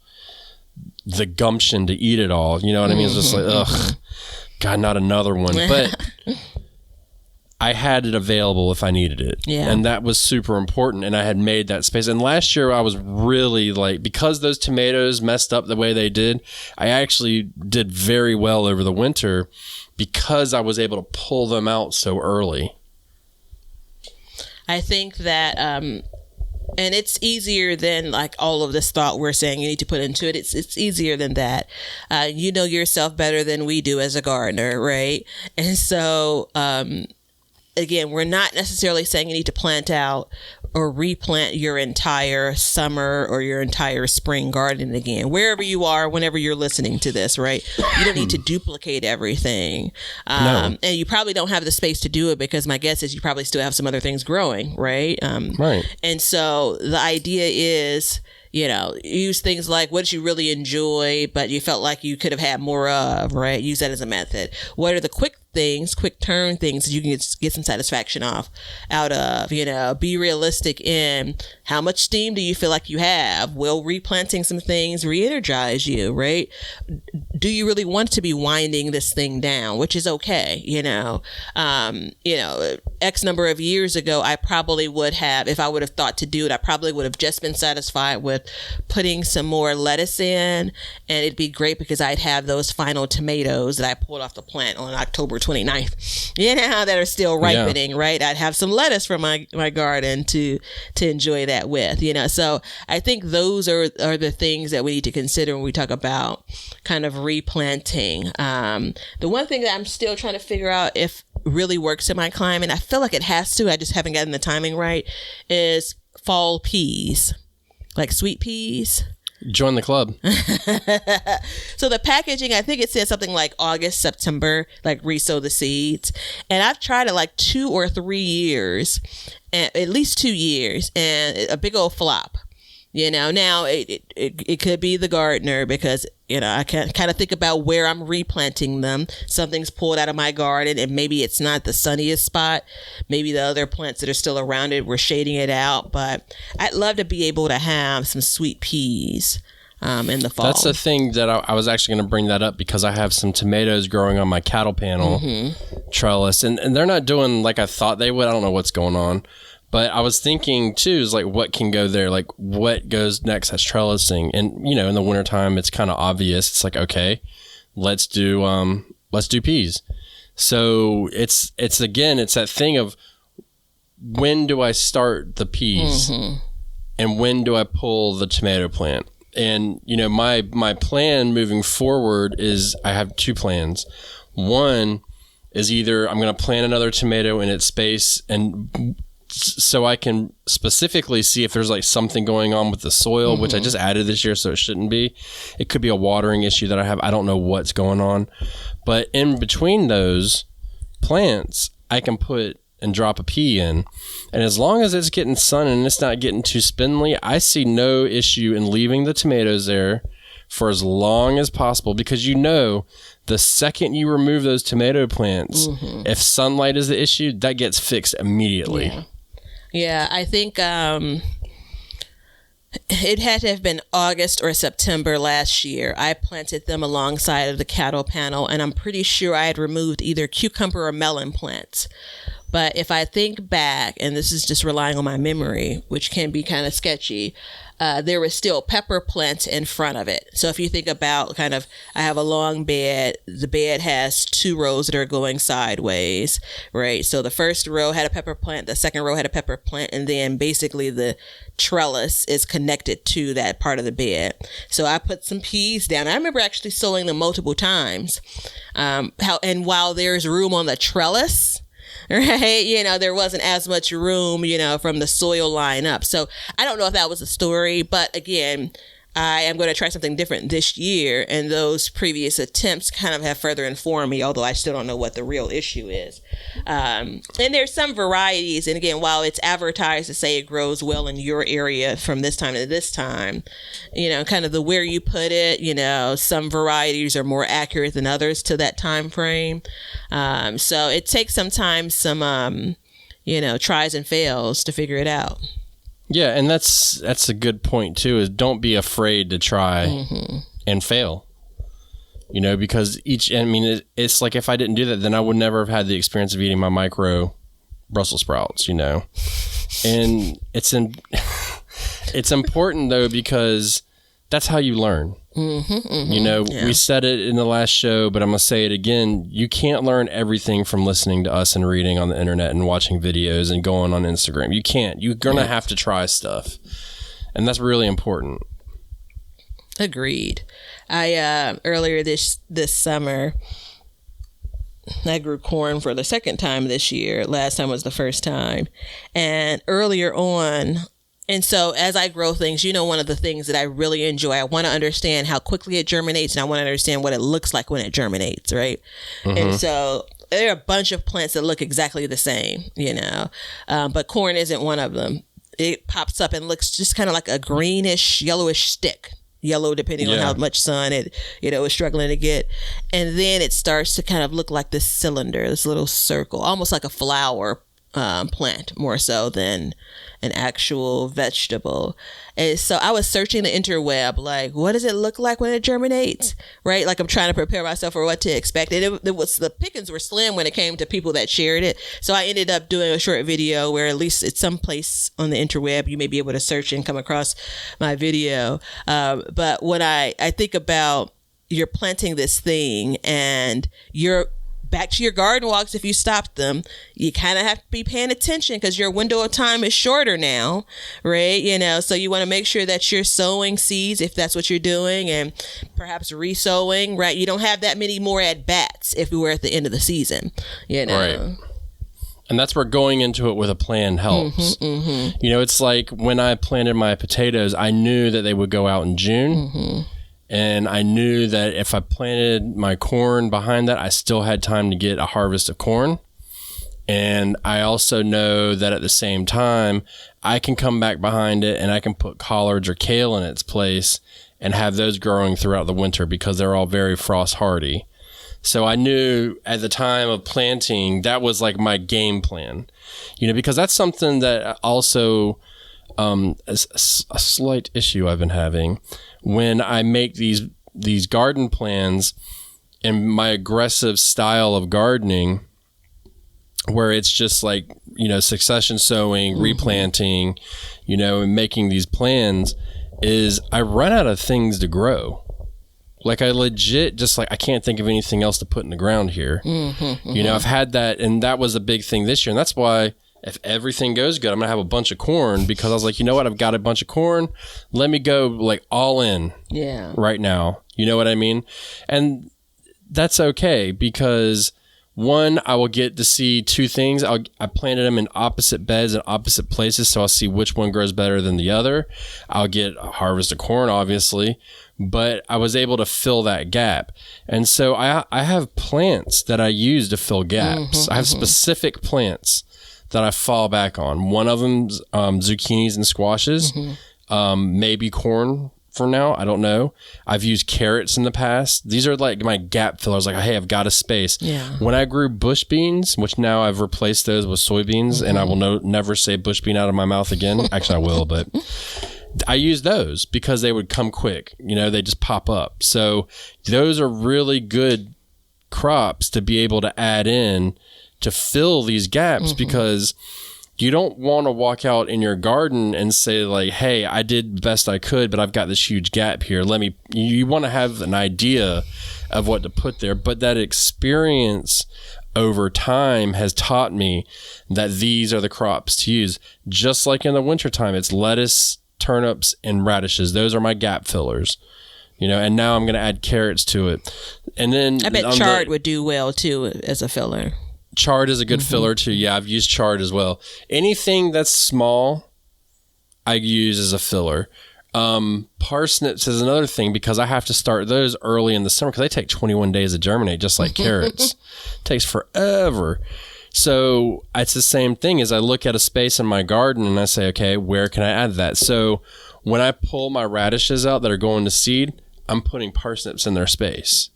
the gumption to eat it all. You know what I mean? It's just ugh, God, not another one. But I had it available if I needed it. Yeah. And that was super important, and I had made that space. And last year I was really because those tomatoes messed up the way they did, I actually did very well over the winter because I was able to pull them out so early. I think that, and it's easier than all of this thought we're saying you need to put into it. It's easier than that. You know yourself better than we do as a gardener, right? And so, again, we're not necessarily saying you need to plant out or replant your entire summer or your entire spring garden again, wherever you are, whenever you're listening to this, right? You don't need to duplicate everything. No. And you probably don't have the space to do it because my guess is you probably still have some other things growing, right? Right. And so the idea is, use things like what did you really enjoy, but you felt like you could have had more of, right? Use that as a method. What are the quick turn things that you can get some satisfaction out of, be realistic in how much steam do you feel like you have? Will replanting some things re-energize you, right? Do you really want to be winding this thing down, which is okay, X number of years ago, I probably would have, if I would have thought to do it, I probably would have just been satisfied with putting some more lettuce in, and it'd be great because I'd have those final tomatoes that I pulled off the plant on October 29th, that are still ripening, right? I'd have some lettuce from my garden to enjoy that with, so I think those are the things that we need to consider when we talk about kind of replanting. The one thing that I'm still trying to figure out if really works in my climate, I feel like it has to, I just haven't gotten the timing right, is fall peas, like sweet peas. Join the club. So the packaging, I think it says something like August, September, like resow the seeds. And I've tried it like 2 or 3 years, at least 2 years, and a big old flop. Now it could be the gardener because, I can kind of think about where I'm replanting them. Something's pulled out of my garden and maybe it's not the sunniest spot. Maybe the other plants that are still around it, we're shading it out. But I'd love to be able to have some sweet peas in the fall. That's the thing that I was actually going to bring that up because I have some tomatoes growing on my cattle panel trellis. And they're not doing like I thought they would. I don't know what's going on. But I was thinking too, is like what can go there? Like what goes next as trellising? And in the wintertime, it's kind of obvious. It's like, okay, let's do peas. So it's that thing of when do I start the peas and when do I pull the tomato plant? And my plan moving forward is I have 2 plans. One is either I'm going to plant another tomato in its space and so I can specifically see if there's like something going on with the soil, which I just added this year, so it shouldn't be. It could be a watering issue that I have. I don't know what's going on. But in between those plants, I can put and drop a pea in. And as long as it's getting sun and it's not getting too spindly, I see no issue in leaving the tomatoes there for as long as possible because the second you remove those tomato plants, if sunlight is the issue, that gets fixed immediately. Yeah, I think it had to have been August or September last year. I planted them alongside of the cattle panel, and I'm pretty sure I had removed either cucumber or melon plants. But if I think back, and this is just relying on my memory, which can be kind of sketchy, there was still pepper plants in front of it. So if you think about I have a long bed, the bed has 2 rows that are going sideways, right? So the first row had a pepper plant, the second row had a pepper plant, and then basically the trellis is connected to that part of the bed. So I put some peas down. I remember actually sowing them multiple times. And while there's room on the trellis, right, there wasn't as much room, from the soil line up. So I don't know if that was a story, but again, I am going to try something different this year, and those previous attempts kind of have further informed me, although I still don't know what the real issue is. And there's some varieties, and again, while it's advertised to say it grows well in your area from this time to this time, kind of the where you put it, some varieties are more accurate than others to that time frame. So it takes sometimes some, tries and fails to figure it out. Yeah, and that's a good point too, is don't be afraid to try and fail. Because it's like if I didn't do that, then I would never have had the experience of eating my micro Brussels sprouts, And it's important though, because that's how you learn. We said it in the last show, but I'm going to say it again. You can't learn everything from listening to us and reading on the internet and watching videos and going on Instagram. You can't. You're going to have to try stuff. And that's really important. Agreed. I earlier this summer, I grew corn for the second time this year. Last time was the first time. And earlier on, and so as I grow things, one of the things that I really enjoy, I want to understand how quickly it germinates, and I want to understand what it looks like when it germinates, right? Mm-hmm. And so there are a bunch of plants that look exactly the same, but corn isn't one of them. It pops up and looks just kind of like a greenish, yellowish stick. Yellow, depending on how much sun it, is struggling to get. And then it starts to kind of look like this cylinder, this little circle, almost like a flower plant, more so than an actual vegetable. And so I was searching the interweb, like, what does it look like when it germinates? Right? Like, I'm trying to prepare myself for what to expect. And it was, the pickings were slim when it came to people that shared it. So I ended up doing a short video where at least it's someplace on the interweb you may be able to search and come across my video. But when I think about, you're planting this thing and you're back to your garden walks, if you stop them, you kind of have to be paying attention because your window of time is shorter now, right? So you want to make sure that you're sowing seeds if that's what you're doing, and perhaps resowing, right? You don't have that many more at bats if we were at the end of the season, Right. And that's where going into it with a plan helps. Mm-hmm, mm-hmm. It's like when I planted my potatoes, I knew that they would go out in June. Mm-hmm. And I knew that if I planted my corn behind that, I still had time to get a harvest of corn. And I also know that at the same time, I can come back behind it and I can put collards or kale in its place and have those growing throughout the winter because they're all very frost hardy. So I knew at the time of planting, that was like my game plan, because that's something that also is a slight issue I've been having. When I make these garden plans and my aggressive style of gardening, where it's just like, succession sowing, mm-hmm. replanting, and making these plans, is I run out of things to grow. Like I legit just like, I can't think of anything else to put in the ground here. Mm-hmm, mm-hmm. I've had that, and that was a big thing this year. And that's why if everything goes good, I'm going to have a bunch of corn, because I was like, I've got a bunch of corn. Let me go like all in right now. You know what I mean? And that's okay, because one, I will get to see two things. I planted them in opposite beds and opposite places, so I'll see which one grows better than the other. I'll get a harvest of corn, obviously, but I was able to fill that gap. And so I have plants that I use to fill gaps. Mm-hmm, I have specific plants that I fall back on. One of them's zucchinis and squashes, mm-hmm. Maybe corn for now. I don't know. I've used carrots in the past. These are like my gap fillers. Like, hey, I've got a space. Yeah. When I grew bush beans, which now I've replaced those with soybeans, mm-hmm. and I will never say bush bean out of my mouth again. Actually, I will, but I use those because they would come quick. They just pop up. So those are really good crops to be able to add in to fill these gaps, mm-hmm. because you don't want to walk out in your garden and say like, hey, I did the best I could, but I've got this huge gap here. You want to have an idea of what to put there. But that experience over time has taught me that these are the crops to use. Just like in the wintertime, it's lettuce, turnips, and radishes. Those are my gap fillers. And now I'm going to add carrots to it. And then I bet chard would do well too as a filler. Chard is a good mm-hmm. filler too. Yeah, I've used chard as well. Anything that's small, I use as a filler. Parsnips is another thing, because I have to start those early in the summer because they take 21 days to germinate, just like carrots. It takes forever. So it's the same thing as I look at a space in my garden and I say, okay, where can I add that? So when I pull my radishes out that are going to seed, I'm putting parsnips in their space.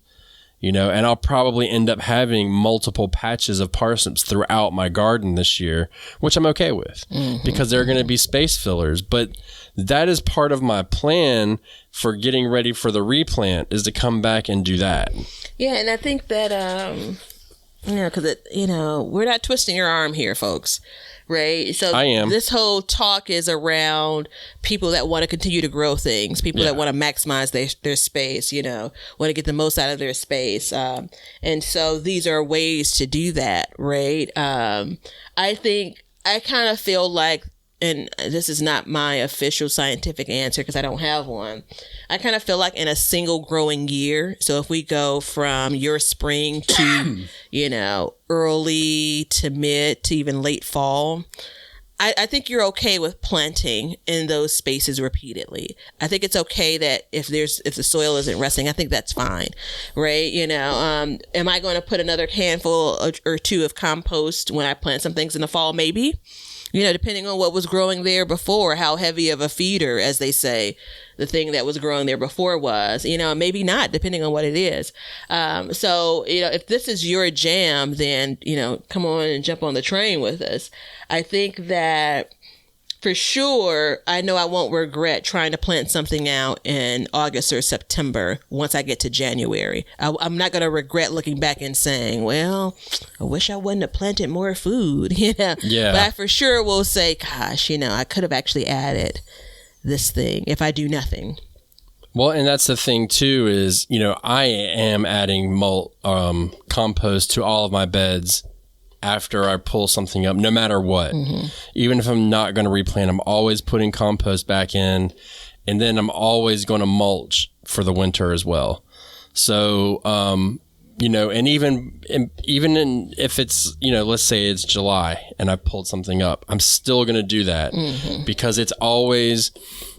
And I'll probably end up having multiple patches of parsnips throughout my garden this year, which I'm okay with, mm-hmm. because they're going to be space fillers. But that is part of my plan for getting ready for the replant, is to come back and do that. Yeah, and I think that, because we're not twisting your arm here, folks. Right. So I am. This whole talk is around people that want to continue to grow things, people that want to maximize their space, want to get the most out of their space. And so these are ways to do that. Right. I think I kind of feel like and this is not my official scientific answer because I don't have one. I kind of feel like in a single growing year. So if we go from your spring to, early to mid to even late fall, I think you're okay with planting in those spaces repeatedly. I think it's okay that if the soil isn't resting, I think that's fine, right? Am I going to put another handful or two of compost when I plant some things in the fall? Maybe, depending on what was growing there before, how heavy of a feeder, as they say, the thing that was growing there before was, maybe not, depending on what it is. So, if this is your jam, then, come on and jump on the train with us. I think that for sure, I know I won't regret trying to plant something out in August or September once I get to January. I'm not going to regret looking back and saying, well, I wish I wouldn't have planted more food, Yeah. But I for sure will say, gosh, I could have actually added this thing if I do nothing. Well, and that's the thing too is, I am adding compost to all of my beds after I pull something up, no matter what. Mm-hmm. Even if I'm not going to replant, I'm always putting compost back in, and then I'm always going to mulch for the winter as well. So, and even if it's, let's say it's July and I pulled something up, I'm still going to do that because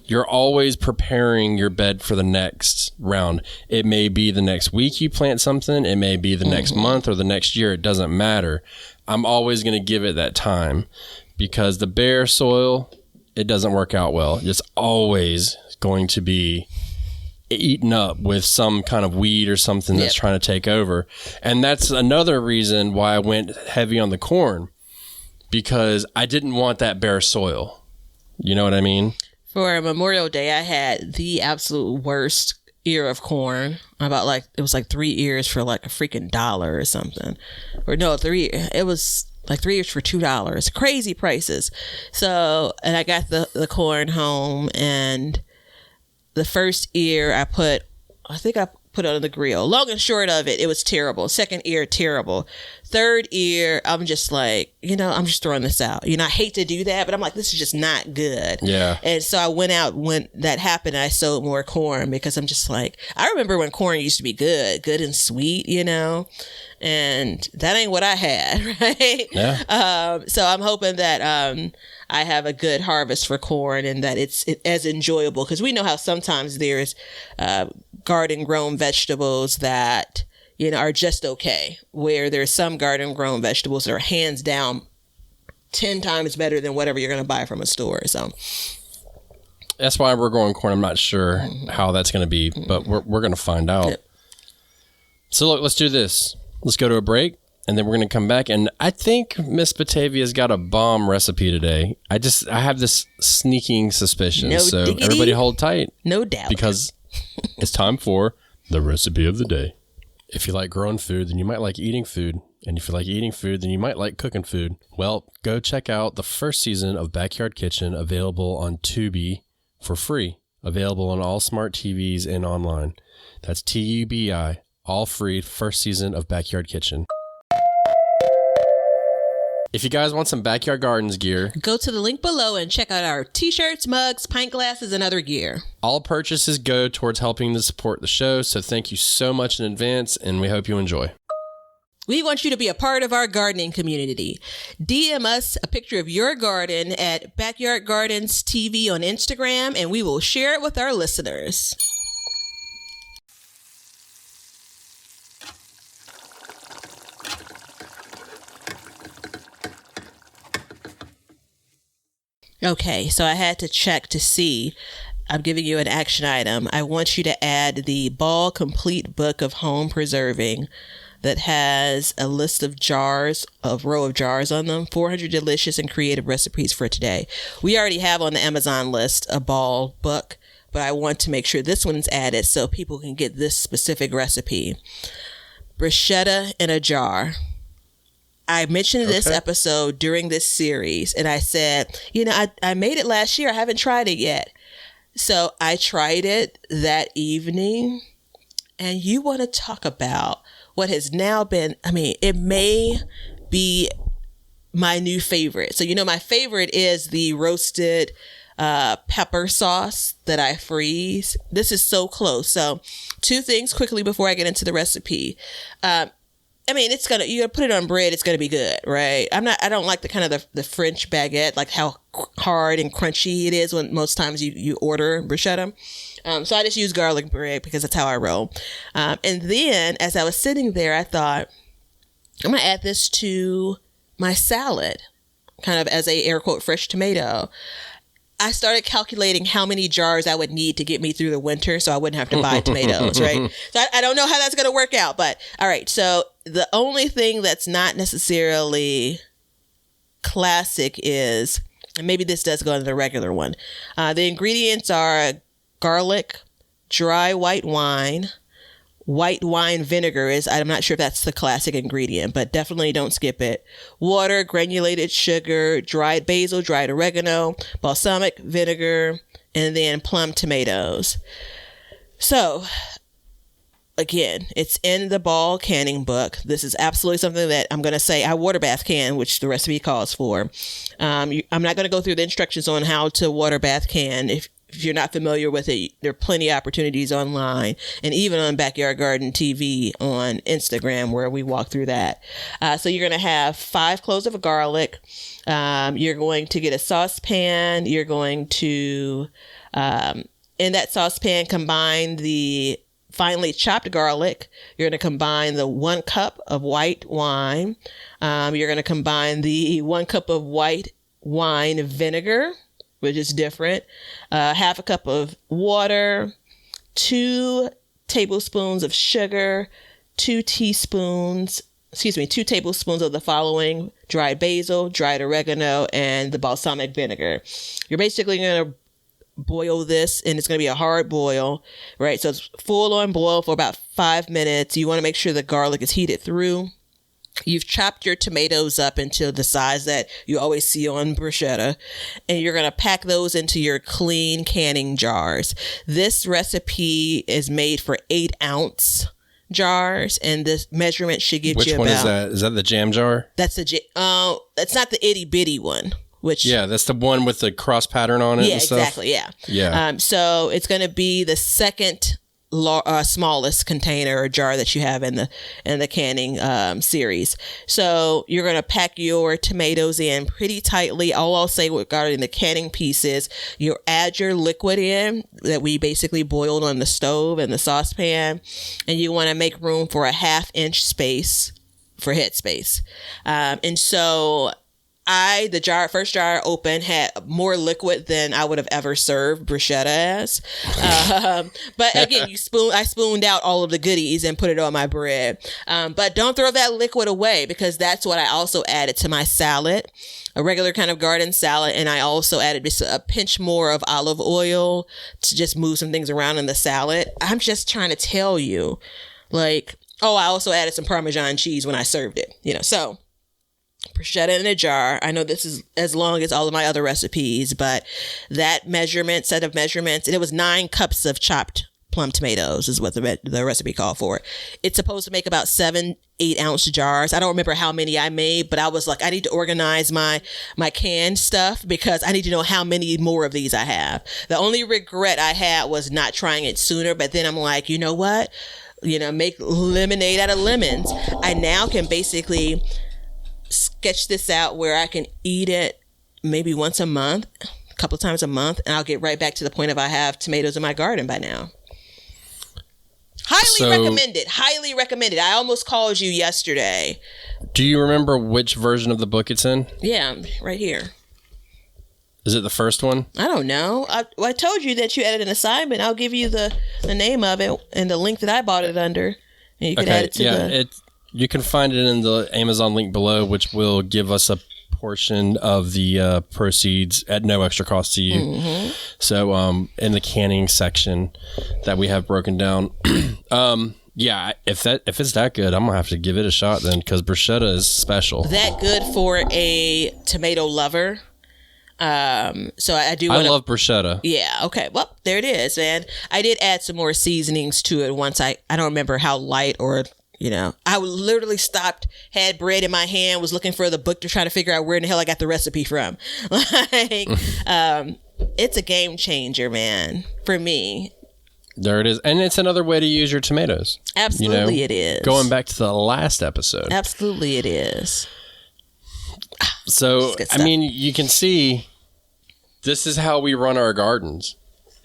you're always preparing your bed for the next round. It may be the next week you plant something. It may be the next month or the next year. It doesn't matter. I'm always going to give it that time because the bare soil, it doesn't work out well. It's always going to be eaten up with some kind of weed or something that's trying to take over. And that's another reason why I went heavy on the corn, because I didn't want that bare soil. You know what I mean? For Memorial Day, I had the absolute worst ear of corn. It was like 3 ears for like a freaking $1 or something. Or no, it was like 3 ears for $2. Crazy prices. So, and I got the corn home, and the first ear I put it on the grill. Long and short of it, it was terrible. Second ear, terrible. Third ear, I'm just like, I'm just throwing this out. I hate to do that, but I'm like, this is just not good. Yeah. And so I went out when that happened, and I sowed more corn because I'm just like, I remember when corn used to be good and sweet, and that ain't what I had, right? Yeah. So I'm hoping that I have a good harvest for corn and that it's as enjoyable, because we know how sometimes there's garden grown vegetables that are just okay, where there's some garden grown vegetables that are hands down 10 times better than whatever you're going to buy from a store. So that's why we're growing corn. I'm not sure how that's going to be, but we're going to find out. Yep. So look, let's do this. Let's go to a break, and then we're going to come back. And I think Miss Batavia's got a bomb recipe today. I have this sneaking suspicion. No so diggity. Everybody hold tight. No doubt. Because it's time for the recipe of the day. If you like growing food, then you might like eating food. And if you like eating food, then you might like cooking food. Well, go check out the first season of Backyard Kitchen, available on Tubi for free. Available on all smart TVs and online. That's TUBI, all free, first season of Backyard Kitchen. If you guys want some Backyard Gardens gear, go to the link below and check out our t-shirts, mugs, pint glasses, and other gear. All purchases go towards helping to support the show, so thank you so much in advance, and we hope you enjoy. We want you to be a part of our gardening community. DM us a picture of your garden at Backyard Gardens TV on Instagram, and we will share it with our listeners. Okay, so I had to check to see. I'm giving you an action item. I want you to add the Ball Complete Book of Home Preserving that has a list of jars, a row of jars on them, 400 delicious and creative recipes for today. We already have on the Amazon list a Ball book, but I want to make sure this one's added so people can get this specific recipe. Bruschetta in a jar. I mentioned this episode during this series, and I said, I made it last year. I haven't tried it yet. So I tried it that evening, and you want to talk about what has now been, it may be my new favorite. So, my favorite is the roasted pepper sauce that I freeze. This is so close. So 2 things quickly before I get into the recipe. You're gonna put it on bread. It's gonna be good, right? I don't like the kind of the French baguette, like how hard and crunchy it is when most times you order bruschetta. So I just use garlic bread because that's how I roll. And then as I was sitting there, I thought, I'm gonna add this to my salad, kind of as a air quote fresh tomato. I started calculating how many jars I would need to get me through the winter so I wouldn't have to buy tomatoes, right? So I don't know how that's going to work out, but all right. So the only thing that's not necessarily classic is, and maybe this does go into the regular one, the ingredients are garlic, dry white wine vinegar is, I'm not sure if that's the classic ingredient, but definitely don't skip it. Water, granulated sugar, dried basil, dried oregano, balsamic vinegar, and then plum tomatoes. So again, it's in the Ball canning book. This is absolutely something that I'm going to say I water bath can, which the recipe calls for. I'm not going to go through the instructions on how to water bath can. If you're not familiar with it, there are plenty of opportunities online and even on Backyard Garden TV on Instagram where we walk through that. So you're going to have 5 cloves of garlic. You're going to get a saucepan. You're going to, in that saucepan, combine the finely chopped garlic. You're going to combine the 1 cup of white wine. You're going to combine the 1 cup of white wine vinegar, which is different, 1/2 cup of water, 2 tablespoons of sugar, 2 tablespoons of the following: dried basil, dried oregano, and the balsamic vinegar. You're basically going to boil this, and it's going to be a hard boil, right? So it's full on boil for about 5 minutes. You want to make sure the garlic is heated through. You've chopped your tomatoes up into the size that you always see on bruschetta, and you're going to pack those into your clean canning jars. This recipe is made for 8-ounce jars, and this measurement should give you about... Which one is that? Is that the jam jar? That's that's not the itty bitty one. Yeah, that's the one with the cross pattern on it. Yeah, and stuff. Exactly. Yeah. Yeah. So it's going to be the second smallest container or jar that you have in the canning series. So you're going to pack your tomatoes in pretty tightly. All I'll say regarding the canning piece is you add your liquid in that we basically boiled on the stove and the saucepan, and you want to make room for a 1/2 inch space for head space. And so the first jar open had more liquid than I would have ever served bruschetta as. But again, I spooned out all of the goodies and put it on my bread. But don't throw that liquid away, because that's what I also added to my salad, a regular kind of garden salad. And I also added just a pinch more of olive oil to just move some things around in the salad. I'm just trying to tell you, I also added some Parmesan cheese when I served it, so bruschetta in a jar. I know this is as long as all of my other recipes, but that set of measurements, and it was 9 cups of chopped plum tomatoes is what the recipe called for. It's supposed to make about 7-8-ounce jars. I don't remember how many I made, but I was like, I need to organize my canned stuff because I need to know how many more of these I have. The only regret I had was not trying it sooner, but then I'm like, you know what? Make lemonade out of lemons. I now can basically sketch this out where I can eat it maybe once a month, a couple of times a month, and I'll get right back to the point of I have tomatoes in my garden by now. Highly recommended. I almost called you yesterday. Do you remember which version of the book it's in? Yeah, right here. Is it the first one? I don't know. I told you that you added an assignment. I'll give you the name of it and the link that I bought it under, and you can add it to You can find it in the Amazon link below, which will give us a portion of the proceeds at no extra cost to you. Mm-hmm. So in the canning section that we have broken down, if it's that good, I'm gonna have to give it a shot then, because bruschetta is special. That good for a tomato lover. So I love bruschetta. Yeah. Okay. Well, there it is. And I did add some more seasonings to it once. I don't remember how light or I would literally stopped, had bread in my hand, was looking for the book to try to figure out where in the hell I got the recipe from. It's a game changer, man, for me. There it is. And it's another way to use your tomatoes. Absolutely it is. Going back to the last episode. Absolutely it is. So, I mean, you can see this is how we run our gardens.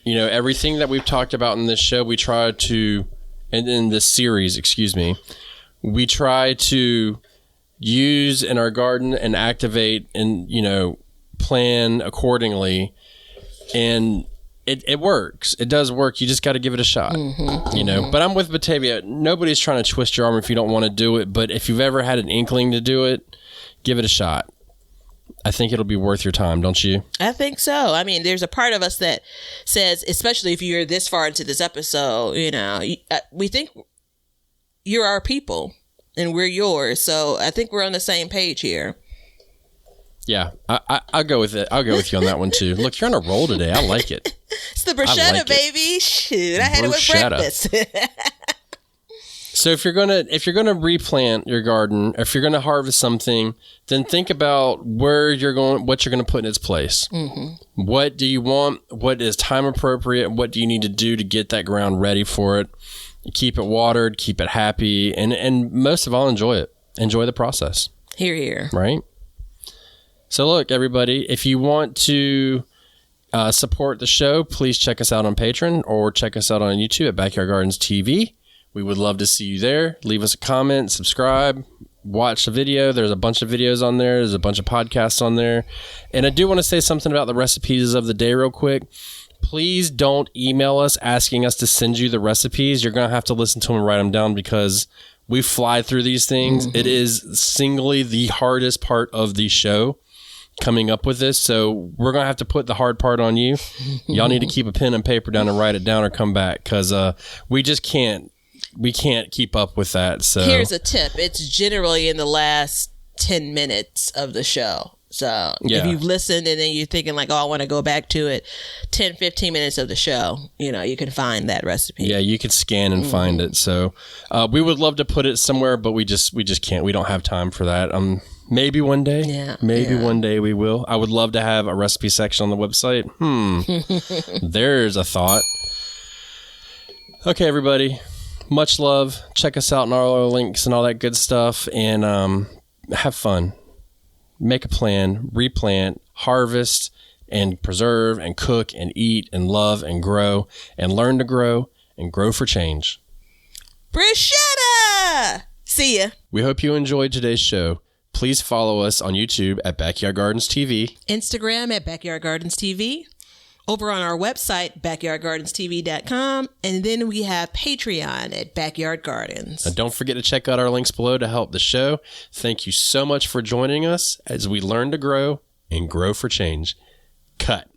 Everything that we've talked about in this show, we try to, and in this series, we try to use in our garden and activate and, plan accordingly. And it works. It does work. You just got to give it a shot, But I'm with Batavia. Nobody's trying to twist your arm if you don't want to do it. But if you've ever had an inkling to do it, give it a shot. I think it'll be worth your time, don't you? I think so. I mean, there's a part of us that says, especially if you're this far into this episode, we think you're our people and we're yours. So I think we're on the same page here. Yeah, I'll go with it. I'll go with you on that one too. Look, you're on a roll today. I like it. It's the bruschetta, baby. Shoot, I had it with breakfast. So if you're gonna replant your garden, if you're gonna harvest something, then think about where you're going, what you're gonna put in its place. Mm-hmm. What do you want? What is time appropriate? What do you need to do to get that ground ready for it? Keep it watered, keep it happy, and most of all, enjoy it. Enjoy the process. Hear, hear. Right. So look, everybody, if you want to support the show, please check us out on Patreon or check us out on YouTube at Backyard Gardens TV. We would love to see you there. Leave us a comment, subscribe, watch the video. There's a bunch of videos on there. There's a bunch of podcasts on there. And I do want to say something about the recipes of the day real quick. Please don't email us asking us to send you the recipes. You're going to have to listen to them and write them down because we fly through these things. Mm-hmm. It is singly the hardest part of the show, coming up with this. So we're going to have to put the hard part on you. Y'all need to keep a pen and paper down and write it down or come back because we just can't. We can't keep up with that. So here's a tip. It's generally in the last 10 minutes of the show. So if you've listened and then you're thinking like, oh, I want to go back to it, 10, 15 minutes of the show, you can find that recipe. Yeah, you can scan and find it. So we would love to put it somewhere, but we just can't. We don't have time for that. Maybe one day. Yeah. Maybe one day we will. I would love to have a recipe section on the website. There's a thought. Okay, everybody. Much love. Check us out on all our links and all that good stuff. And have fun. Make a plan. Replant. Harvest. And preserve. And cook. And eat. And love. And grow. And learn to grow. And grow for change. Bruschetta! See ya. We hope you enjoyed today's show. Please follow us on YouTube at Backyard Gardens TV. Instagram at Backyard Gardens TV. Over on our website, backyardgardenstv.com. And then we have Patreon at Backyard Gardens. And don't forget to check out our links below to help the show. Thank you so much for joining us as we learn to grow and grow for change. Cut.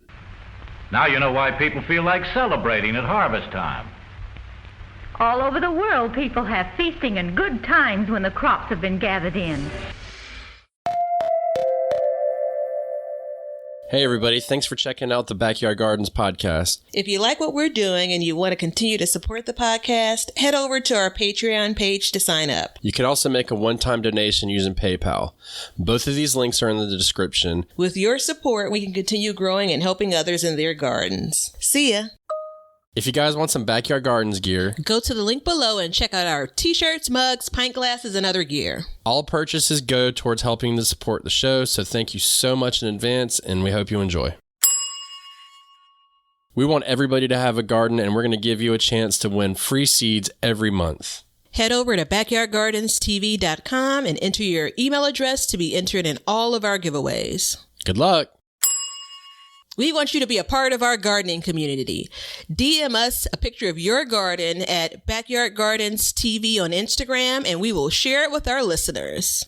Now you know why people feel like celebrating at harvest time. All over the world, people have feasting and good times when the crops have been gathered in. Hey, everybody. Thanks for checking out the Backyard Gardens podcast. If you like what we're doing and you want to continue to support the podcast, head over to our Patreon page to sign up. You can also make a one-time donation using PayPal. Both of these links are in the description. With your support, we can continue growing and helping others in their gardens. See ya. If you guys want some Backyard Gardens gear, go to the link below and check out our t-shirts, mugs, pint glasses, and other gear. All purchases go towards helping to support the show, so thank you so much in advance, and we hope you enjoy. We want everybody to have a garden, and we're going to give you a chance to win free seeds every month. Head over to backyardgardenstv.com and enter your email address to be entered in all of our giveaways. Good luck! We want you to be a part of our gardening community. DM us a picture of your garden at Backyard Gardens TV on Instagram, and we will share it with our listeners.